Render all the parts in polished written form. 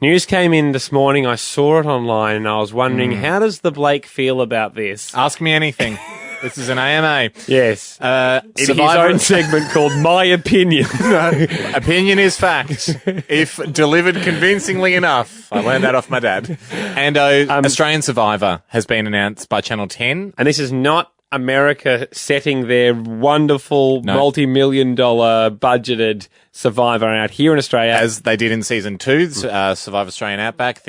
News came in this morning. I saw it online and I was wondering, how does the Blake feel about this? Ask me anything. This is an AMA. Yes. In his own segment called My Opinion. Opinion is fact. If delivered convincingly enough. I learned that off my dad. And Australian Survivor has been announced by Channel 10. And this is not America setting their wonderful multi-million-dollar budgeted Survivor out here in Australia. As they did in Season 2, Survivor Australian Outback.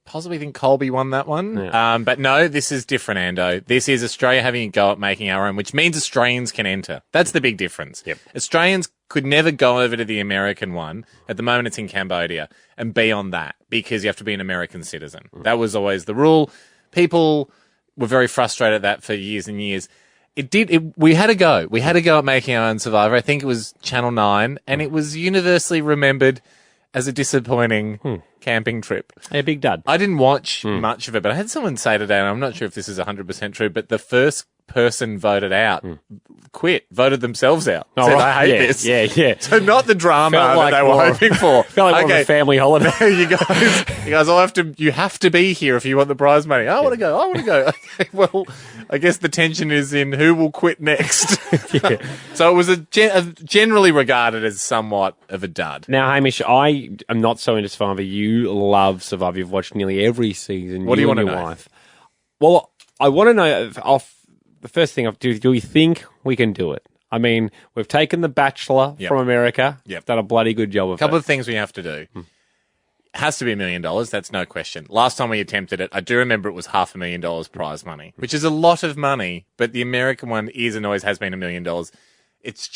Possibly think Colby won that one. Yeah. But no, this is different, Ando. This is Australia having a go at making our own, which means Australians can enter. That's the big difference. Yep. Australians could never go over to the American one. At the moment, it's in Cambodia and be on that because you have to be an American citizen. That was always the rule. People were very frustrated at that for years and years. We had a go. We had a go at making our own Survivor. I think it was Channel 9, and it was universally remembered as a disappointing camping trip. A big dud. I didn't watch much of it, but I had someone say today, and I'm not sure if this is 100% true, but the first person voted out voted themselves out. Oh, said, right. I hate this. Yeah. So not the drama that they were hoping for. Felt like more of a family holiday. you guys all you have to be here if you want the prize money. I want to go. Okay, well, I guess the tension is in who will quit next. So it was generally regarded as somewhat of a dud. Now, Hamish, I am not so into Survivor. You love Survivor. You've watched nearly every season. What do you want to know? know? Well, I want to know the first thing, do we think we can do it? I mean, we've taken The Bachelor from America. Done a bloody good job of it. A couple of things we have to do. Has to be $1 million. That's no question. Last time we attempted it, I do remember it was $500,000 prize money, which is a lot of money, but the American one is and always has been $1 million. It's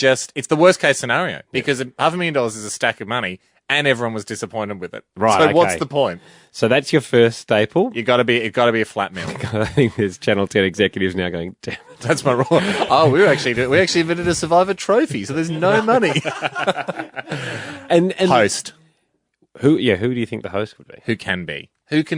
the worst case scenario because $500,000 is a stack of money and everyone was disappointed with it. Right. So what's the point? So that's your first staple. It got to be a flat mill. I think there's Channel 10 executives now going, damn it. That's my rule. Oh, we actually invented a Survivor trophy, so there's no money. and host. Who do you think the host would be? Who can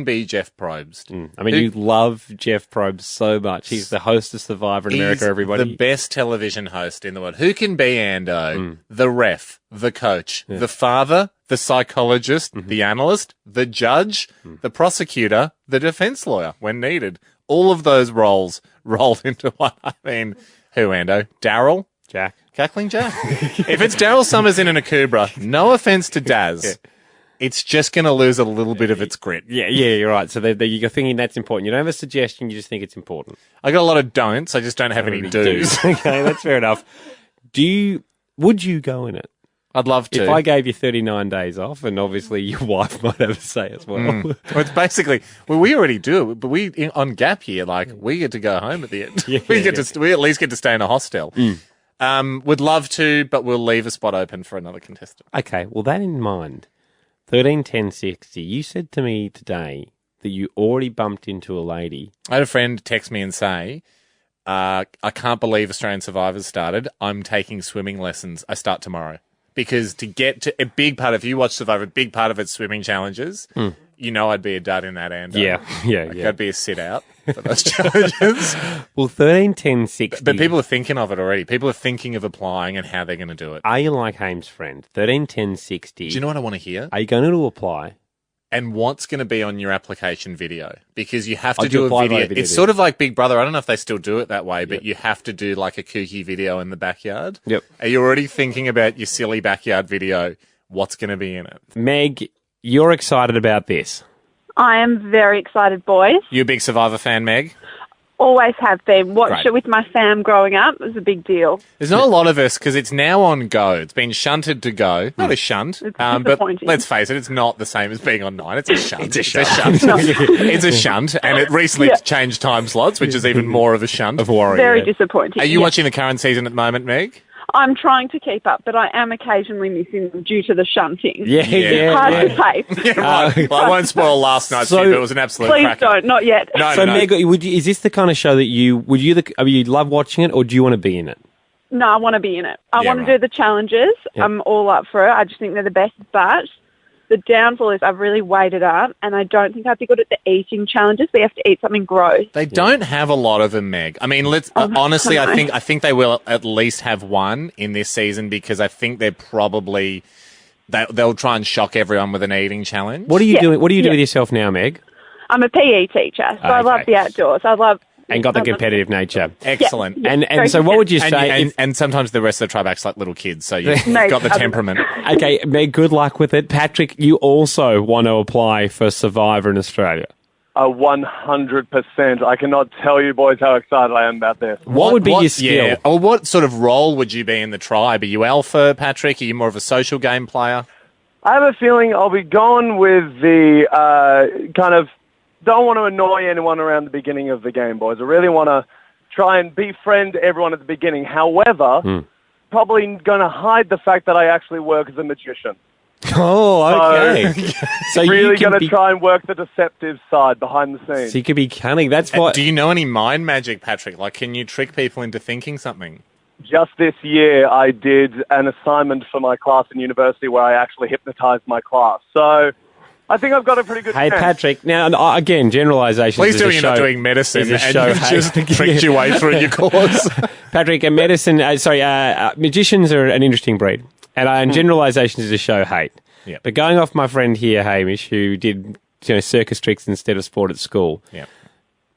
be Jeff Probst? I mean, you love Jeff Probst so much. He's the host of Survivor in America, everybody. The best television host in the world. Who can be Ando? The ref, the coach, the father, the psychologist, the analyst, the judge, the prosecutor, the defense lawyer when needed. All of those roles rolled into one. I mean, who, Ando? Daryl? Jack. Cackling Jack? If it's Daryl Summers in an Akubra, no offense to Daz, it's just going to lose a little bit of its grit. Yeah, you're right. So you're thinking that's important. You don't have a suggestion, you just think it's important. I got a lot of don'ts, I just don't have any do's. Okay, that's fair enough. Would you go in it? I'd love to. If I gave you 39 days off, and obviously your wife might have a say as well. Well, it's basically, we already do it, but on gap year, we get to go home at the end. We at least get to stay in a hostel. Would love to, but we'll leave a spot open for another contestant. Okay, well, that in mind, 131060, you said to me today that you already bumped into a lady. I had a friend text me and say, I can't believe Australian Survivors started. I'm taking swimming lessons. I start tomorrow. Because to get to a big part, if you watch Survivor, a big part of it's swimming challenges. I'd be a dud in that end. Yeah. I'd be a sit out for those challenges. Well, 131060. But people are thinking of it already. People are thinking of applying and how they're going to do it. Are you like Hames' friend? 131060. Do you know what I want to hear? Are you going to apply? And what's going to be on your application video? Because you have to do a video. It's video. sort of like Big Brother. I don't know if they still do it that way, but you have to do like a kooky video in the backyard. Yep. Are you already thinking about your silly backyard video? What's going to be in it? Meg, you're excited about this. I am very excited, boys. You a big Survivor fan, Meg? Always have been. Watched Great. it with my fam growing up. It was a big deal. There's not a lot of us because it's now on Go. It's been shunted to Go. Not a shunt. It's but disappointing. let's face it, it's not the same as being on 9. It's a shunt. It's a shunt. It's a shunt. And it recently changed time slots, which is even more of a shunt. Of worry. Very disappointing. Are you watching the current season at the moment, Meg? I'm trying to keep up, but I am occasionally missing them due to the shunting. Yeah. Hard to tape. Yeah, right. Well, I won't spoil last night's So- show, but it was an absolute Please cracker. don't. Not yet. No, So, no. Meg, is this the kind of show that you love watching it, or do you want to be in it? No, I want to be in it. I Yeah, want right. to do the challenges. Yep. I'm all up for it. I just think they're the best. But the downfall is I've really weighed it up, and I don't think I'd be good at the eating challenges. We have to eat something gross. They don't have a lot of them, Meg. I mean, honestly, I think they will at least have one in this season because I think they're probably they'll try and shock everyone with an eating challenge. What are you doing? What do you do with yourself now, Meg? I'm a PE teacher, so I love the outdoors. And got the competitive nature. Excellent. Yeah, And so what would you say? And sometimes the rest of the tribe acts like little kids, so you've got the temperament. Okay, Meg, good luck with it. Patrick, you also want to apply for Survivor in Australia. 100%. I cannot tell you, boys, how excited I am about this. What would be your skill? Yeah. Or what sort of role would you be in the tribe? Are you alpha, Patrick? Are you more of a social game player? I have a feeling I'll be going with the kind of don't want to annoy anyone around the beginning of the game, boys. I really want to try and befriend everyone at the beginning. However, probably going to hide the fact that I actually work as a magician. Oh, okay. So really going to try and work the deceptive side behind the scenes. So you could be cunning. That's what. Do you know any mind magic, Patrick? Like, can you trick people into thinking something? Just this year, I did an assignment for my class in university where I actually hypnotized my class. So I think I've got a pretty good chance. Patrick, now, again, generalizations. Please tell me you're not doing medicine and you've just tricked your way through your course. Patrick, magicians are an interesting breed. And generalisations is a show hate. Yep. But going off my friend here, Hamish, who did circus tricks instead of sport at school,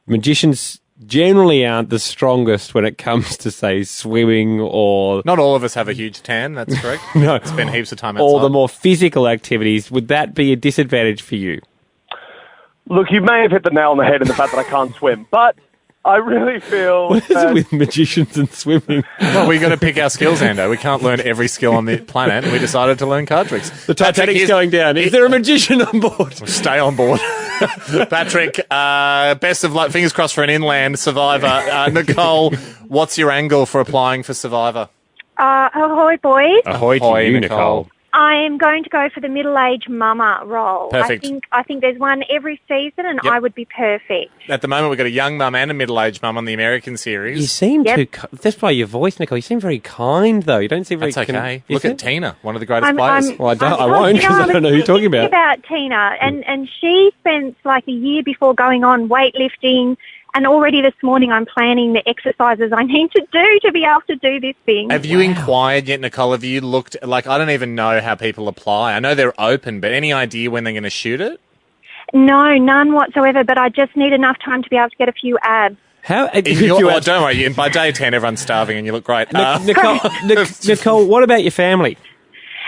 magicians generally aren't the strongest when it comes to, say, swimming or... Not all of us have a huge tan, that's correct. No. Spend heaps of time outside. Or the more physical activities. Would that be a disadvantage for you? Look, you may have hit the nail on the head in the fact that I can't swim, but I really feel... What is it with magicians and swimming? Well, we got to pick our skills, Ando. We can't learn every skill on the planet. We decided to learn card tricks. The Titanic's going down. Is there a magician on board? Stay on board. Patrick, best of luck. Fingers crossed for an inland Survivor. Nicole, what's your angle for applying for Survivor? Ahoy, boys. Ahoy to you, Nicole. I am going to go for the middle-aged mama role. Perfect. I think there's one every season, and I would be perfect. At the moment, we've got a young mum and a middle-aged mum on the American series. You seem that's by your voice, Nicole. You seem very kind, though. You don't seem very... That's okay. Look at Tina, one of the greatest players. Well, I won't, because I don't know who you're talking about. Tina, and she spent like a year before going on weightlifting, and already this morning I'm planning the exercises I need to do to be able to do this thing. Have you inquired yet, Nicole? Have you looked... Like, I don't even know how people apply. I know they're open, but any idea when they're going to shoot it? No, none whatsoever, but I just need enough time to be able to get a few abs. Don't worry. By day 10, everyone's starving and you look great. Nicole, what about your family?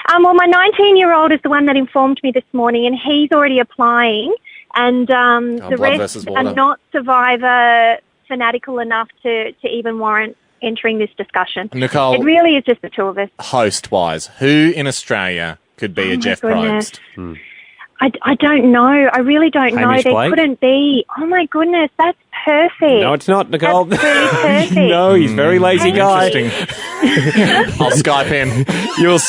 Well, my 19-year-old is the one that informed me this morning, and he's already applying. And the rest are not Survivor fanatical enough to even warrant entering this discussion. Nicole, it really is just the two of us. Host-wise, who in Australia could be a Jeff Probst? I don't know. I really don't know. There couldn't be. Oh, my goodness, that's perfect. No, it's not, Nicole. That's really perfect. No, he's a very lazy guy. I'll Skype in. You'll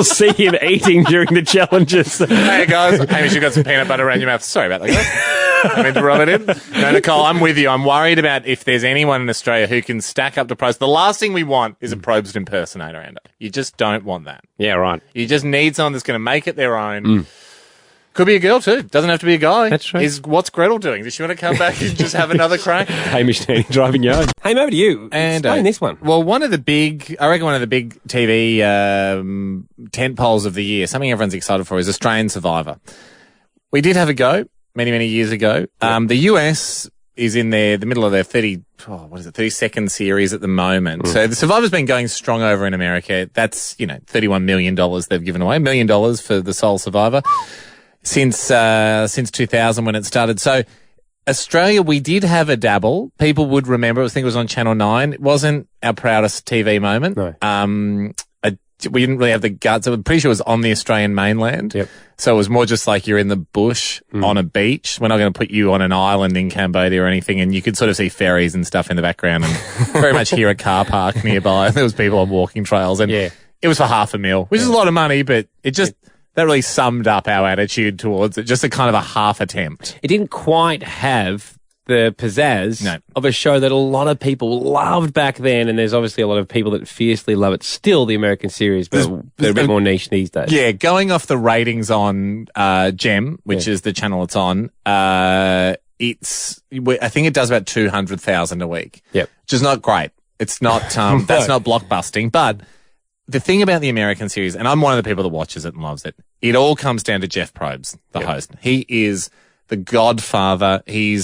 see him eating during the challenges. Hey, guys. Hamish, you've got some peanut butter around your mouth. Sorry about that, guys. I meant to rub it in. No, Nicole, I'm with you. I'm worried about if there's anyone in Australia who can stack up to Probst. The last thing we want is a Probst impersonator, Ando. You just don't want that. Yeah, right. You just need someone that's going to make it their own. Could be a girl too. Doesn't have to be a guy. That's right. What's Gretel doing? Does she want to come back and just have another crack? Hamish Andy driving you home. Hey, over to you. And explain this one. Well, one of the big TV tent poles of the year, something everyone's excited for, is Australian Survivor. We did have a go many, many years ago. The US is in the middle of their 32nd series at the moment. So the Survivor's been going strong over in America. That's, $31 million they've given away, $1 million for the sole Survivor. Since 2000 when it started. So Australia, we did have a dabble. People would remember, I think it was on Channel 9. It wasn't our proudest TV moment. No. We didn't really have the guts. I'm pretty sure it was on the Australian mainland. Yep. So it was more just like you're in the bush on a beach. We're not going to put you on an island in Cambodia or anything. And you could sort of see ferries and stuff in the background and very much hear a car park nearby. There was people on walking trails. And it was for $500,000, which is a lot of money, but it just... That really summed up our attitude towards it, just a kind of a half attempt. It didn't quite have the pizzazz of a show that a lot of people loved back then, and there's obviously a lot of people that fiercely love it still, the American series, but they're a bit more niche these days. Yeah, going off the ratings on Gem, which is the channel it's on, I think it does about 200,000 a week, which is not great. It's not, that's not blockbusting, but... the thing about the American series, and I'm one of the people that watches it and loves it, it all comes down to Jeff Probst, the host. He is the godfather. He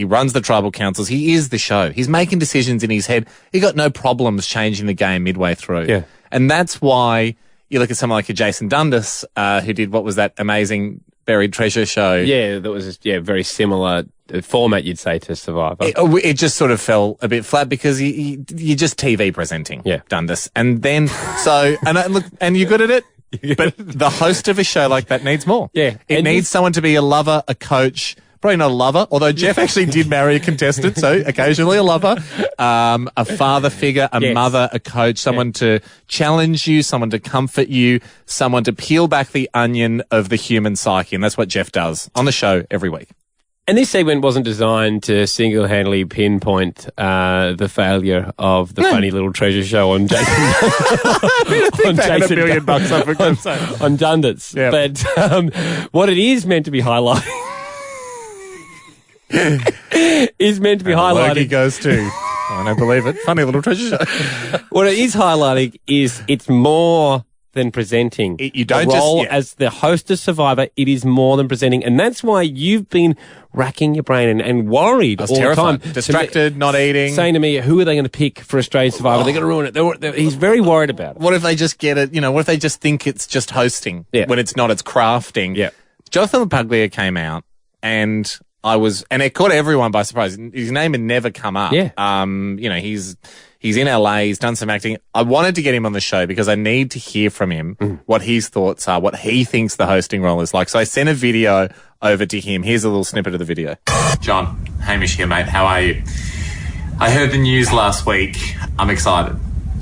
runs the tribal councils. He is the show. He's making decisions in his head. He got no problems changing the game midway through. Yeah. And that's why you look at someone like a Jason Dundas, who did what was that amazing Buried Treasure show. Yeah, that was very similar format, you'd say, to Survivor. It just sort of fell a bit flat because you're just TV presenting, Dundas. And then, and you're good at it, but the host of a show like that needs more. Yeah. It needs someone to be a lover, a coach, probably not a lover, although Jeff actually did marry a contestant, so occasionally a lover, a father figure, a mother, a coach, someone to challenge you, someone to comfort you, someone to peel back the onion of the human psyche. And that's what Jeff does on the show every week. And this segment wasn't designed to single-handedly pinpoint the failure of the funny little treasure show on Jason. on Jason $1 million on Dundas. Yep. But what it is meant to be highlighting is meant to be highlighting. Logie goes too. I don't believe it. Funny little treasure show. What it is highlighting is it's more than presenting. You don't the role just as the host of Survivor. It is more than presenting, and that's why you've been racking your brain and worried all terrified. the time, distracted, not eating, saying to me, "Who are they going to pick for Australian Survivor? They're going to ruin it." He's very worried about it. What if they just get it? What if they just think it's just hosting when it's not? It's crafting. Yeah. Jonathan Lapaglia came out, and it caught everyone by surprise. His name had never come up. Yeah. He's in LA. He's done some acting. I wanted to get him on the show because I need to hear from him what his thoughts are, what he thinks the hosting role is like. So I sent a video over to him. Here's a little snippet of the video. John, Hamish here, mate. How are you? I heard the news last week. I'm excited.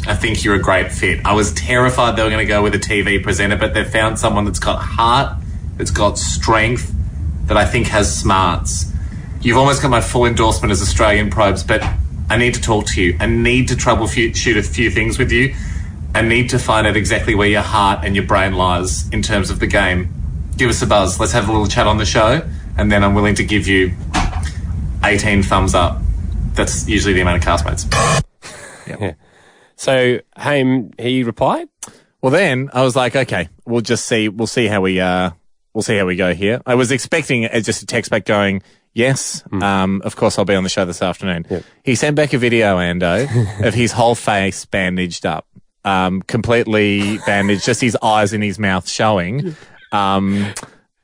I think you're a great fit. I was terrified they were going to go with a TV presenter, but they've found someone that's got heart, that's got strength, that I think has smarts. You've almost got my full endorsement as Australian Probes, but I need to talk to you. I need to troubleshoot a few things with you. I need to find out exactly where your heart and your brain lies in terms of the game. Give us a buzz. Let's have a little chat on the show, and then I'm willing to give you 18 thumbs up. That's usually the amount of castmates. Yep. Yeah. So, he replied? Well, then I was like, okay, we'll see how we go here. I was expecting just a text back going, yes, of course I'll be on the show this afternoon. Yep. He sent back a video, Ando, of his whole face bandaged up, completely bandaged, just his eyes and his mouth showing.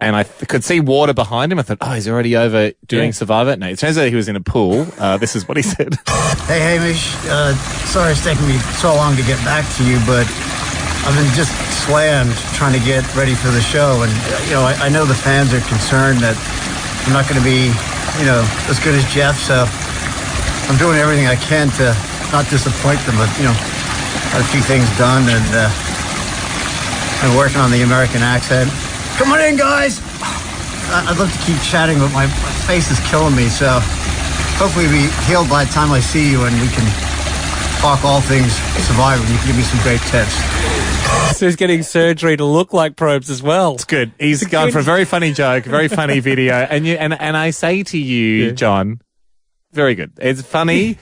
And I could see water behind him. I thought, he's already over doing Survivor. No, it turns out he was in a pool. This is what he said. Hey, Hamish. Sorry it's taken me so long to get back to you, but I've been just slammed trying to get ready for the show. And, I know the fans are concerned that I'm not going to be, as good as Jeff. So I'm doing everything I can to not disappoint them. But, got a few things done and I'm working on the American accent. Come on in, guys. I'd love to keep chatting, but my face is killing me. So hopefully we'll be healed by the time I see you and we can talk all things Survivor. You can give me some great tips. So he's getting surgery to look like Probst as well. It's good. He's gone for a very funny joke, very funny video. And I say to you, John, very good. It's funny.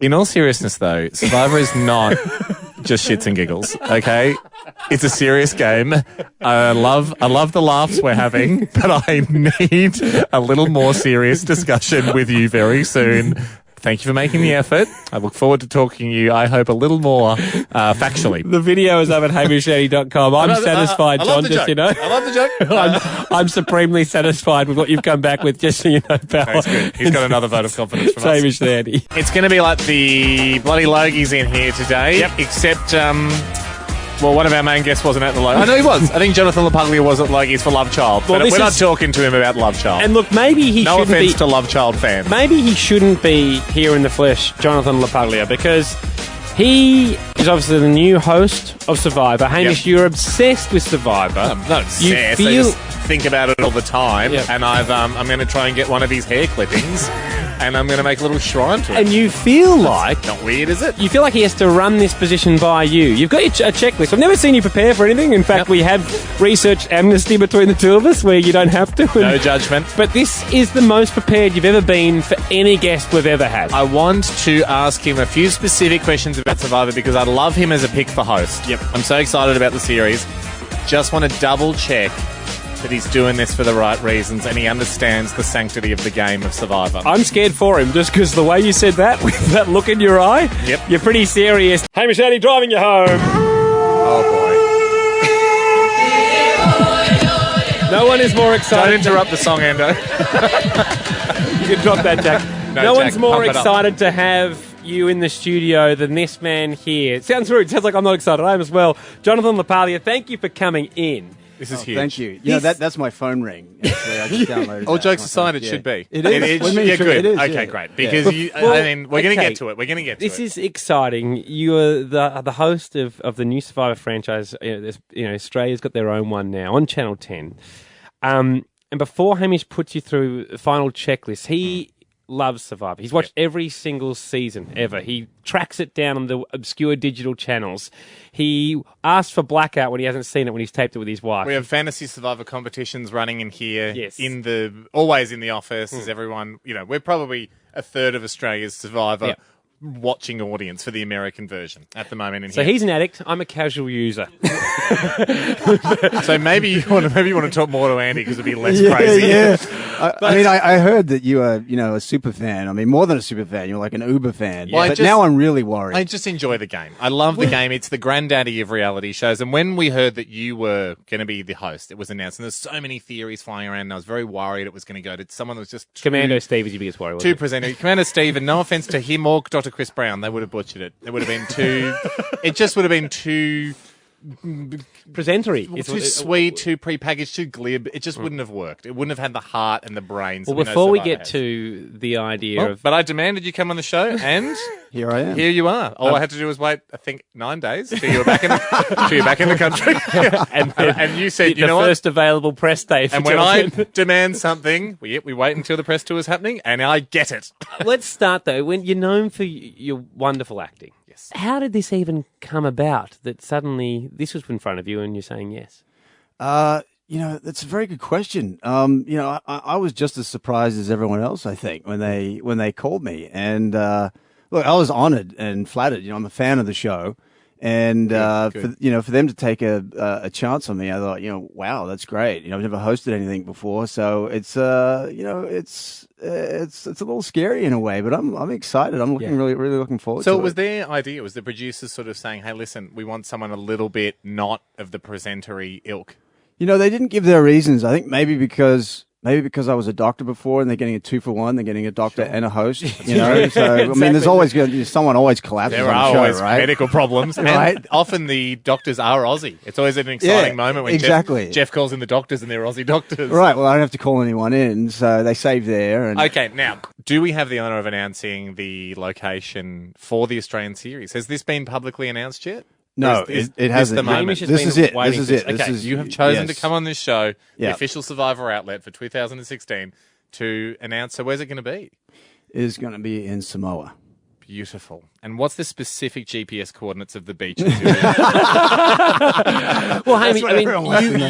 In all seriousness, though, Survivor is not just shits and giggles, okay? It's a serious game. I love the laughs we're having, but I need a little more serious discussion with you very soon. Thank you for making the effort. I look forward to talking to you, I hope, a little more factually. The video is up at HamishAndy.com. I'm satisfied, John, just I love the joke. I'm supremely satisfied with what you've come back with, just so you know, pal. That's good. He's got another vote of confidence from us. Hamish Andy. It's going to be like the bloody Logie's in here today, except... one of our main guests wasn't at the Logie. I know he was. I think Jonathan Lapaglia was at Logie's for Love Child. But we're not talking to him about Love Child. And look, maybe he shouldn't be... No offence to Love Child fans. Maybe he shouldn't be here in the flesh, Jonathan Lapaglia, because he is obviously the new host of Survivor. Hamish, you're obsessed with Survivor. I'm not obsessed. I just think about it all the time. And I'm going to try and get one of his hair clippings and I'm going to make a little shrine to it. And you feel like... Not weird, is it? You feel like he has to run this position by you. You've got a checklist. I've never seen you prepare for anything. In fact, we have research amnesty between the two of us where you don't have to. No judgment. But this is the most prepared you've ever been for any guest we've ever had. I want to ask him a few specific questions about Survivor because I love him as a pick for host. Yep. I'm so excited about the series. Just want to double check that he's doing this for the right reasons and he understands the sanctity of the game of Survivor. I'm scared for him just because the way you said that, with that look in your eye, you're pretty serious. Hamish Andy driving you home. Oh, boy. No one is more excited. Don't interrupt the song, Ando. You can drop that, Jack. No Jack, one's more excited to have you in the studio than this man here. It sounds rude. It sounds like I'm not excited. I am as well. Jonathan Lapaglia, thank you for coming in. This is huge. Thank you. Yeah, that's my phone ring. Actually, I just downloaded All jokes aside, it should be. It is. Yeah, good. It is, okay, great. Because we're going to get to it. We're going to get to it. This is exciting. You are the host of the new Survivor franchise. Australia's got their own one now on Channel 10. And before Hamish puts you through the final checklist, he loves Survivor. He's watched every single season ever. He tracks it down on the obscure digital channels. He asked for Blackout when he hasn't seen it when he's taped it with his wife. We have fantasy Survivor competitions running in here. Yes. Always in the office. As everyone, we're probably a third of Australia's Survivor watching audience for the American version at the moment. So he's an addict. I'm a casual user. So maybe you want to talk more to Andy because it'd be less crazy. Yeah. I heard that you are, a super fan. I mean, more than a super fan. You're like an Uber fan. Well, but now I'm really worried. I just enjoy the game. I love the game. It's the granddaddy of reality shows. And when we heard that you were going to be the host, it was announced. And there's so many theories flying around. And I was very worried it was going to go to someone that was just Commando Steve is your biggest worry. Two presenters. Commander Steve, and no offense to him or Dr. Chris Brown, they would have butchered it. It would have been too. It just would have been too. Presentery. Too sweet, too prepackaged, too glib. It just wouldn't have worked. It wouldn't have had the heart and the brains. Well, before we get to the idea of... But I demanded you come on the show, and... Here I am. Here you are. All I had to do was wait, I think, 9 days till you were back in the country. and you said, you know what? The first available press day for And when I demand something, we wait until the press tour is happening, and I get it. Let's start, though. When you're known for your wonderful acting. Yes. How did this even come about that suddenly this was in front of you and you're saying yes? That's a very good question. I was just as surprised as everyone else, I think, when they called me. And look, I was honored and flattered. I'm a fan of the show. And for them to take a chance on me, I thought, wow, that's great. I've never hosted anything before, so it's it's a little scary in a way, but I'm excited. I'm really looking forward to it. So it was their idea. It was the producers sort of saying, "Hey, listen, we want someone a little bit not of the presentery ilk." They didn't give their reasons. I think maybe because I was a doctor before and they're getting a 2-for-1, they're getting a doctor and a host, So, exactly. I mean, there's always someone always collapses on the show, right? There are always medical problems. Right? And often the doctors are Aussie. It's always an exciting moment when Jeff calls in the doctors and they're Aussie doctors. Right. Well, I don't have to call anyone in, so they save there. And... Okay. Now, do we have the honour of announcing the location for the Australian series? Has this been publicly announced yet? No, it hasn't. This is it. This is it. Okay, you have chosen to come on this show, the official Survivor outlet for 2016, to announce. So where's it going to be? It is going to be in Samoa. Beautiful. And what's the specific GPS coordinates of the beaches? Well, Hamish,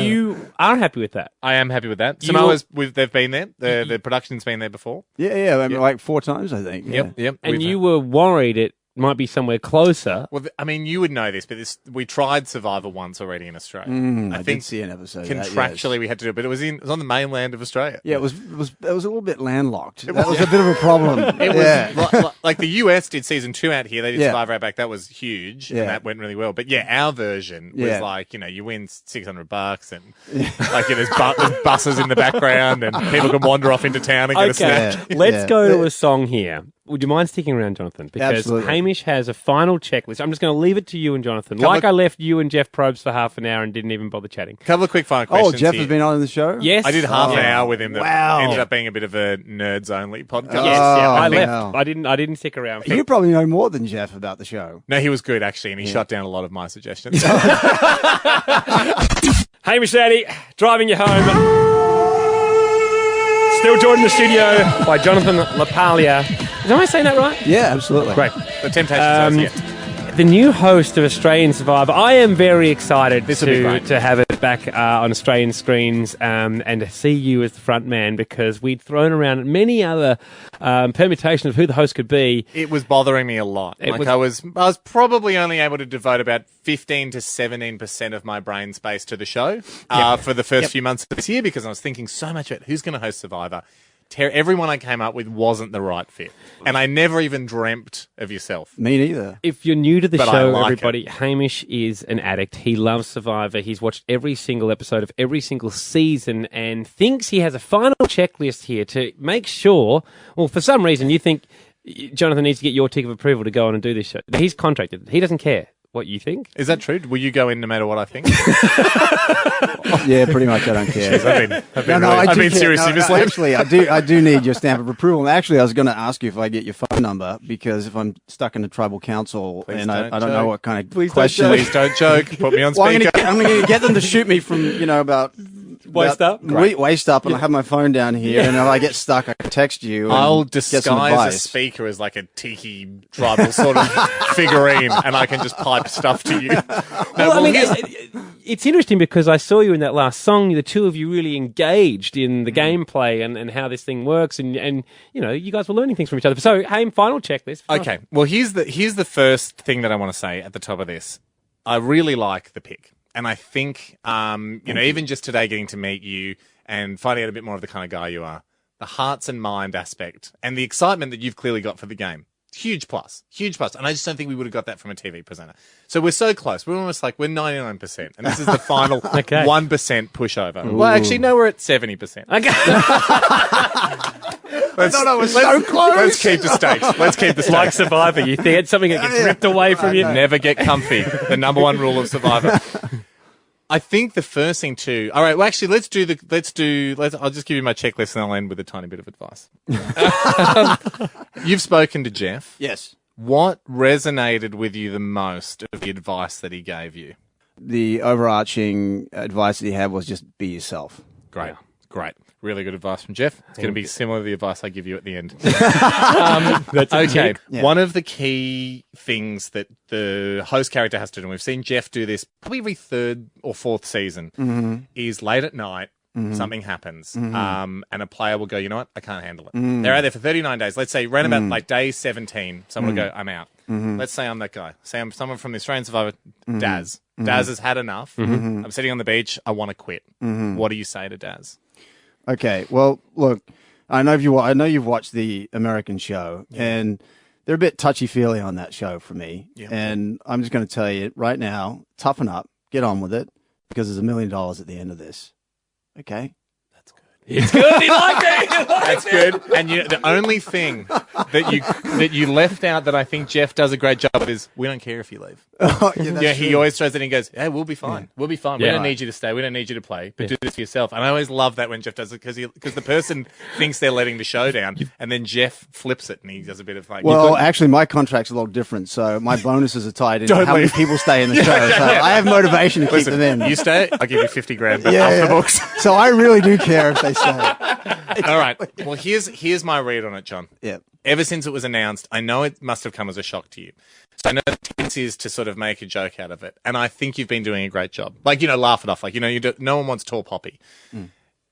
you are happy with that. I am happy with that. Samoa's, they've been there. The production's been there before. Yeah. I mean, like 4 times, I think. Yep. And you were worried it might be somewhere closer. Well, I mean, you would know this, but we tried Survivor once already in Australia. I did see an episode. Contractually, we had to do it, but it was on the mainland of Australia. Yeah, it was a little bit landlocked. That was a bit of a problem. It was like the US did season 2 out here. They did Survivor Outback. That was huge, and that went really well. But our version was like, you win $600, and like there's buses in the background, and people can wander off into town and get a snack. Let's go to a song here. Would you mind sticking around, Jonathan? Because Hamish has a final checklist. I'm just going to leave it to you and Jonathan. I left you and Jeff Probst for half an hour and didn't even bother chatting. Couple of quick final questions. Oh, Jeff has been on the show? Yes. I did half an hour with him. That ended up being a bit of a nerds-only podcast. Yes, I left. I didn't stick around. You probably know more than Jeff about the show. No, he was good, actually, and he shut down a lot of my suggestions. Hamish Andy, driving you home. Still joined in the studio by Jonathan Lapaglia. Am I saying that right? Yeah, absolutely. Great. The Temptations. Yeah. The new host of Australian Survivor. I am very excited to have it back on Australian screens and to see you as the front man, because we'd thrown around many other permutations of who the host could be. It was bothering me a lot. I was probably only able to devote about 15 to 17% of my brain space to the show for the first few months of this year, because I was thinking so much about who's going to host Survivor. Everyone I came up with wasn't the right fit. And I never even dreamt of yourself. Me neither. If you're new to the show, everybody, Hamish is an addict. He loves Survivor. He's watched every single episode of every single season and thinks he has a final checklist here to make sure, well, for some reason you think Jonathan needs to get your tick of approval to go on and do this show. He's contracted. He doesn't care what you think. Is that true? Will you go in no matter what I think? Yeah, pretty much. I don't care. I've been seriously misled. Actually, I do need your stamp of approval. And actually, I was going to ask you if I get your phone number, because if I'm stuck in the tribal council I don't know what kind of questions. Please don't joke. Put me on speaker. I'm going to get them to shoot me from about waist up, and I have my phone down here, and if I get stuck, I can text you. I'll disguise a speaker as like a tiki tribal sort of figurine, and I can just pipe stuff to you. It's interesting because I saw you in that last song. The two of you really engaged in the gameplay and how this thing works, and you guys were learning things from each other. So, hey, final checklist. Okay, well, here's the first thing that I want to say at the top of this. I really like the pick. And I think, even just today getting to meet you and finding out a bit more of the kind of guy you are, the hearts and mind aspect and the excitement that you've clearly got for the game, huge plus. And I just don't think we would have got that from a TV presenter. So we're so close. We're almost like we're 99%. And this is the final 1% pushover. Ooh. Well, actually, no, we're at 70%. Okay. I thought I was so close. Let's keep the stakes. Like Survivor, you think something that gets ripped away from you. Never get comfy. The number one rule of Survivor. I think the first thing too. All right. Well, actually, I'll just give you my checklist and I'll end with a tiny bit of advice. You've spoken to Jeff. Yes. What resonated with you the most of the advice that he gave you? The overarching advice that he had was just be yourself. Great. Yeah. Great. Really good advice from Jeff. It's going to be similar to the advice I give you at the end. That's okay. Yeah. One of the key things that the host character has to do, and we've seen Jeff do this probably every third or fourth season, is late at night, something happens, and a player will go, you know what, I can't handle it. They're out there for 39 days. Let's say around about like day 17, someone will go, I'm out. Let's say I'm that guy. Say I'm someone from the Australian Survivor, Daz. Daz has had enough. I'm sitting on the beach. I want to quit. What do you say to Daz? Okay, well, look, I know you've watched the American show, and they're a bit touchy-feely on that show for me. Yeah. And I'm just going to tell you right now, toughen up, get on with it, because there's $1 million at the end of this. Okay? That's good. It's good. He liked it. That's good. And the only thing that you left out that I think Jeff does a great job of is we don't care if you leave. Oh, yeah, he always throws it and he goes, hey, we'll be fine. We'll be fine. We don't need you to stay. We don't need you to play. But do this for yourself. And I always love that when Jeff does it because the person thinks they're letting the show down and then Jeff flips it and he does a bit of like... Well, actually, my contract's a little different. So my bonuses are tied into how many people stay in the show. So I have motivation to keep them in. You stay, I'll give you 50 grand off the books. So I really do care if they stay. All right. Well, here's my read on it, John. Yeah. Ever since it was announced, I know it must have come as a shock to you. So I know the tendency is to sort of make a joke out of it. And I think you've been doing a great job. Like, laugh it off. Like, no one wants tall poppy.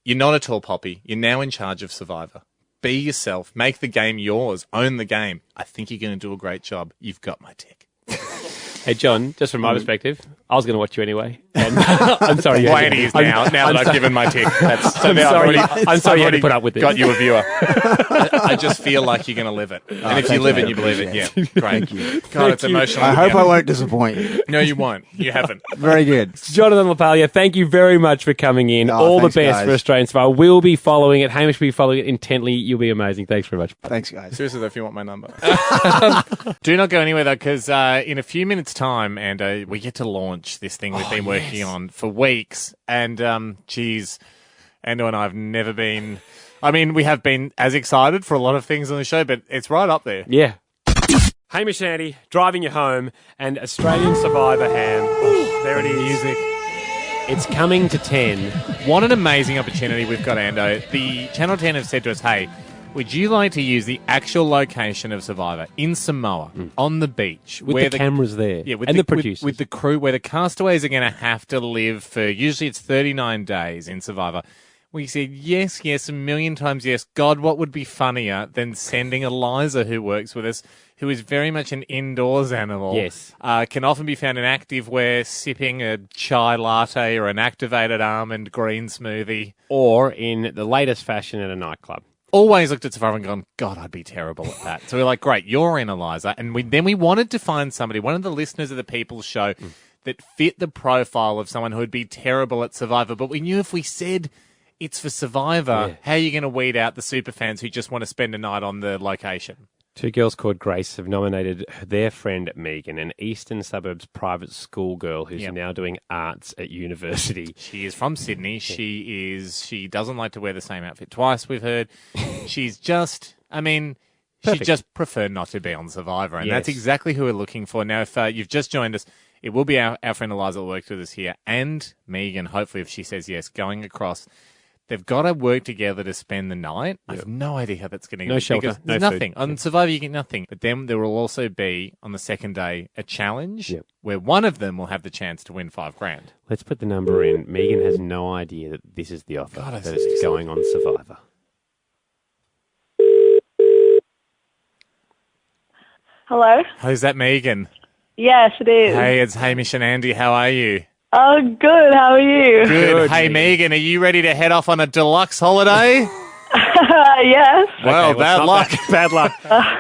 You're not a tall poppy. You're now in charge of Survivor. Be yourself. Make the game yours. Own the game. I think you're going to do a great job. You've got my tick. Hey, John, just from my perspective, I was going to watch you anyway. And I'm sorry. Blaney is now that I've given my tick. I'm sorry you had to put up with this. Got you a viewer. I just feel like you're going to live it. And if you live it, you believe it. Yeah. Great. God, it's emotional. I hope I won't disappoint you. No, you won't. You haven't. Very good. Jonathan Lapaglia, thank you very much for coming in. All the best, guys, for Australian Survivor. We'll be following it. Hamish will be following it intently. You'll be amazing. Thanks very much. Thanks, guys. Seriously, though, if you want my number. Do not go anywhere, though, because in a few minutes' time, and we get to launch this thing we've been working on for weeks. And, Ando and I have never been... I mean, we have been as excited for a lot of things on the show, but it's right up there. Yeah. Hamish Andy, driving you home, and Australian Survivor Ham. There it is. Music. It's coming to 10. What an amazing opportunity we've got, Ando. The Channel 10 have said to us, hey, would you like to use the actual location of Survivor in Samoa, on the beach? With the cameras there, yeah, and the producers. With the crew, where the castaways are going to have to live for, usually it's 39 days in Survivor. We said, yes, a million times yes. God, what would be funnier than sending Eliza, who works with us, who is very much an indoors animal. Yes. Can often be found in active wear, sipping a chai latte or an activated almond green smoothie. Or in the latest fashion at a nightclub. Always looked at Survivor and gone, God, I'd be terrible at that. So we're like, great, you're in, Eliza. And then we wanted to find somebody, one of the listeners of the People's Show, that fit the profile of someone who would be terrible at Survivor. But we knew if we said it's for Survivor, how are you going to weed out the superfans who just want to spend a night on the location? Two girls called Grace have nominated their friend Megan, an eastern suburbs private school girl who's now doing arts at university. She is from Sydney. She doesn't like to wear the same outfit twice, we've heard. She's just, she just preferred not to be on Survivor. And that's exactly who we're looking for. Now, if you've just joined us, it will be our friend Eliza that works with us here, and Megan, hopefully, if she says yes, going across. They've got to work together to spend the night. I have no idea how that's going to go. No shelter, no nothing. food. On Survivor, you get nothing. But then there will also be, on the second day, a challenge where one of them will have the chance to win $5,000. Let's put the number in. Megan has no idea that this is the offer that is going on Survivor. Hello? Is that Megan? Yes, it is. Hey, it's Hamish and Andy. How are you? Oh, good. How are you? Good. Hey, Megan, are you ready to head off on a deluxe holiday? Yes. Well, bad luck. Bad luck.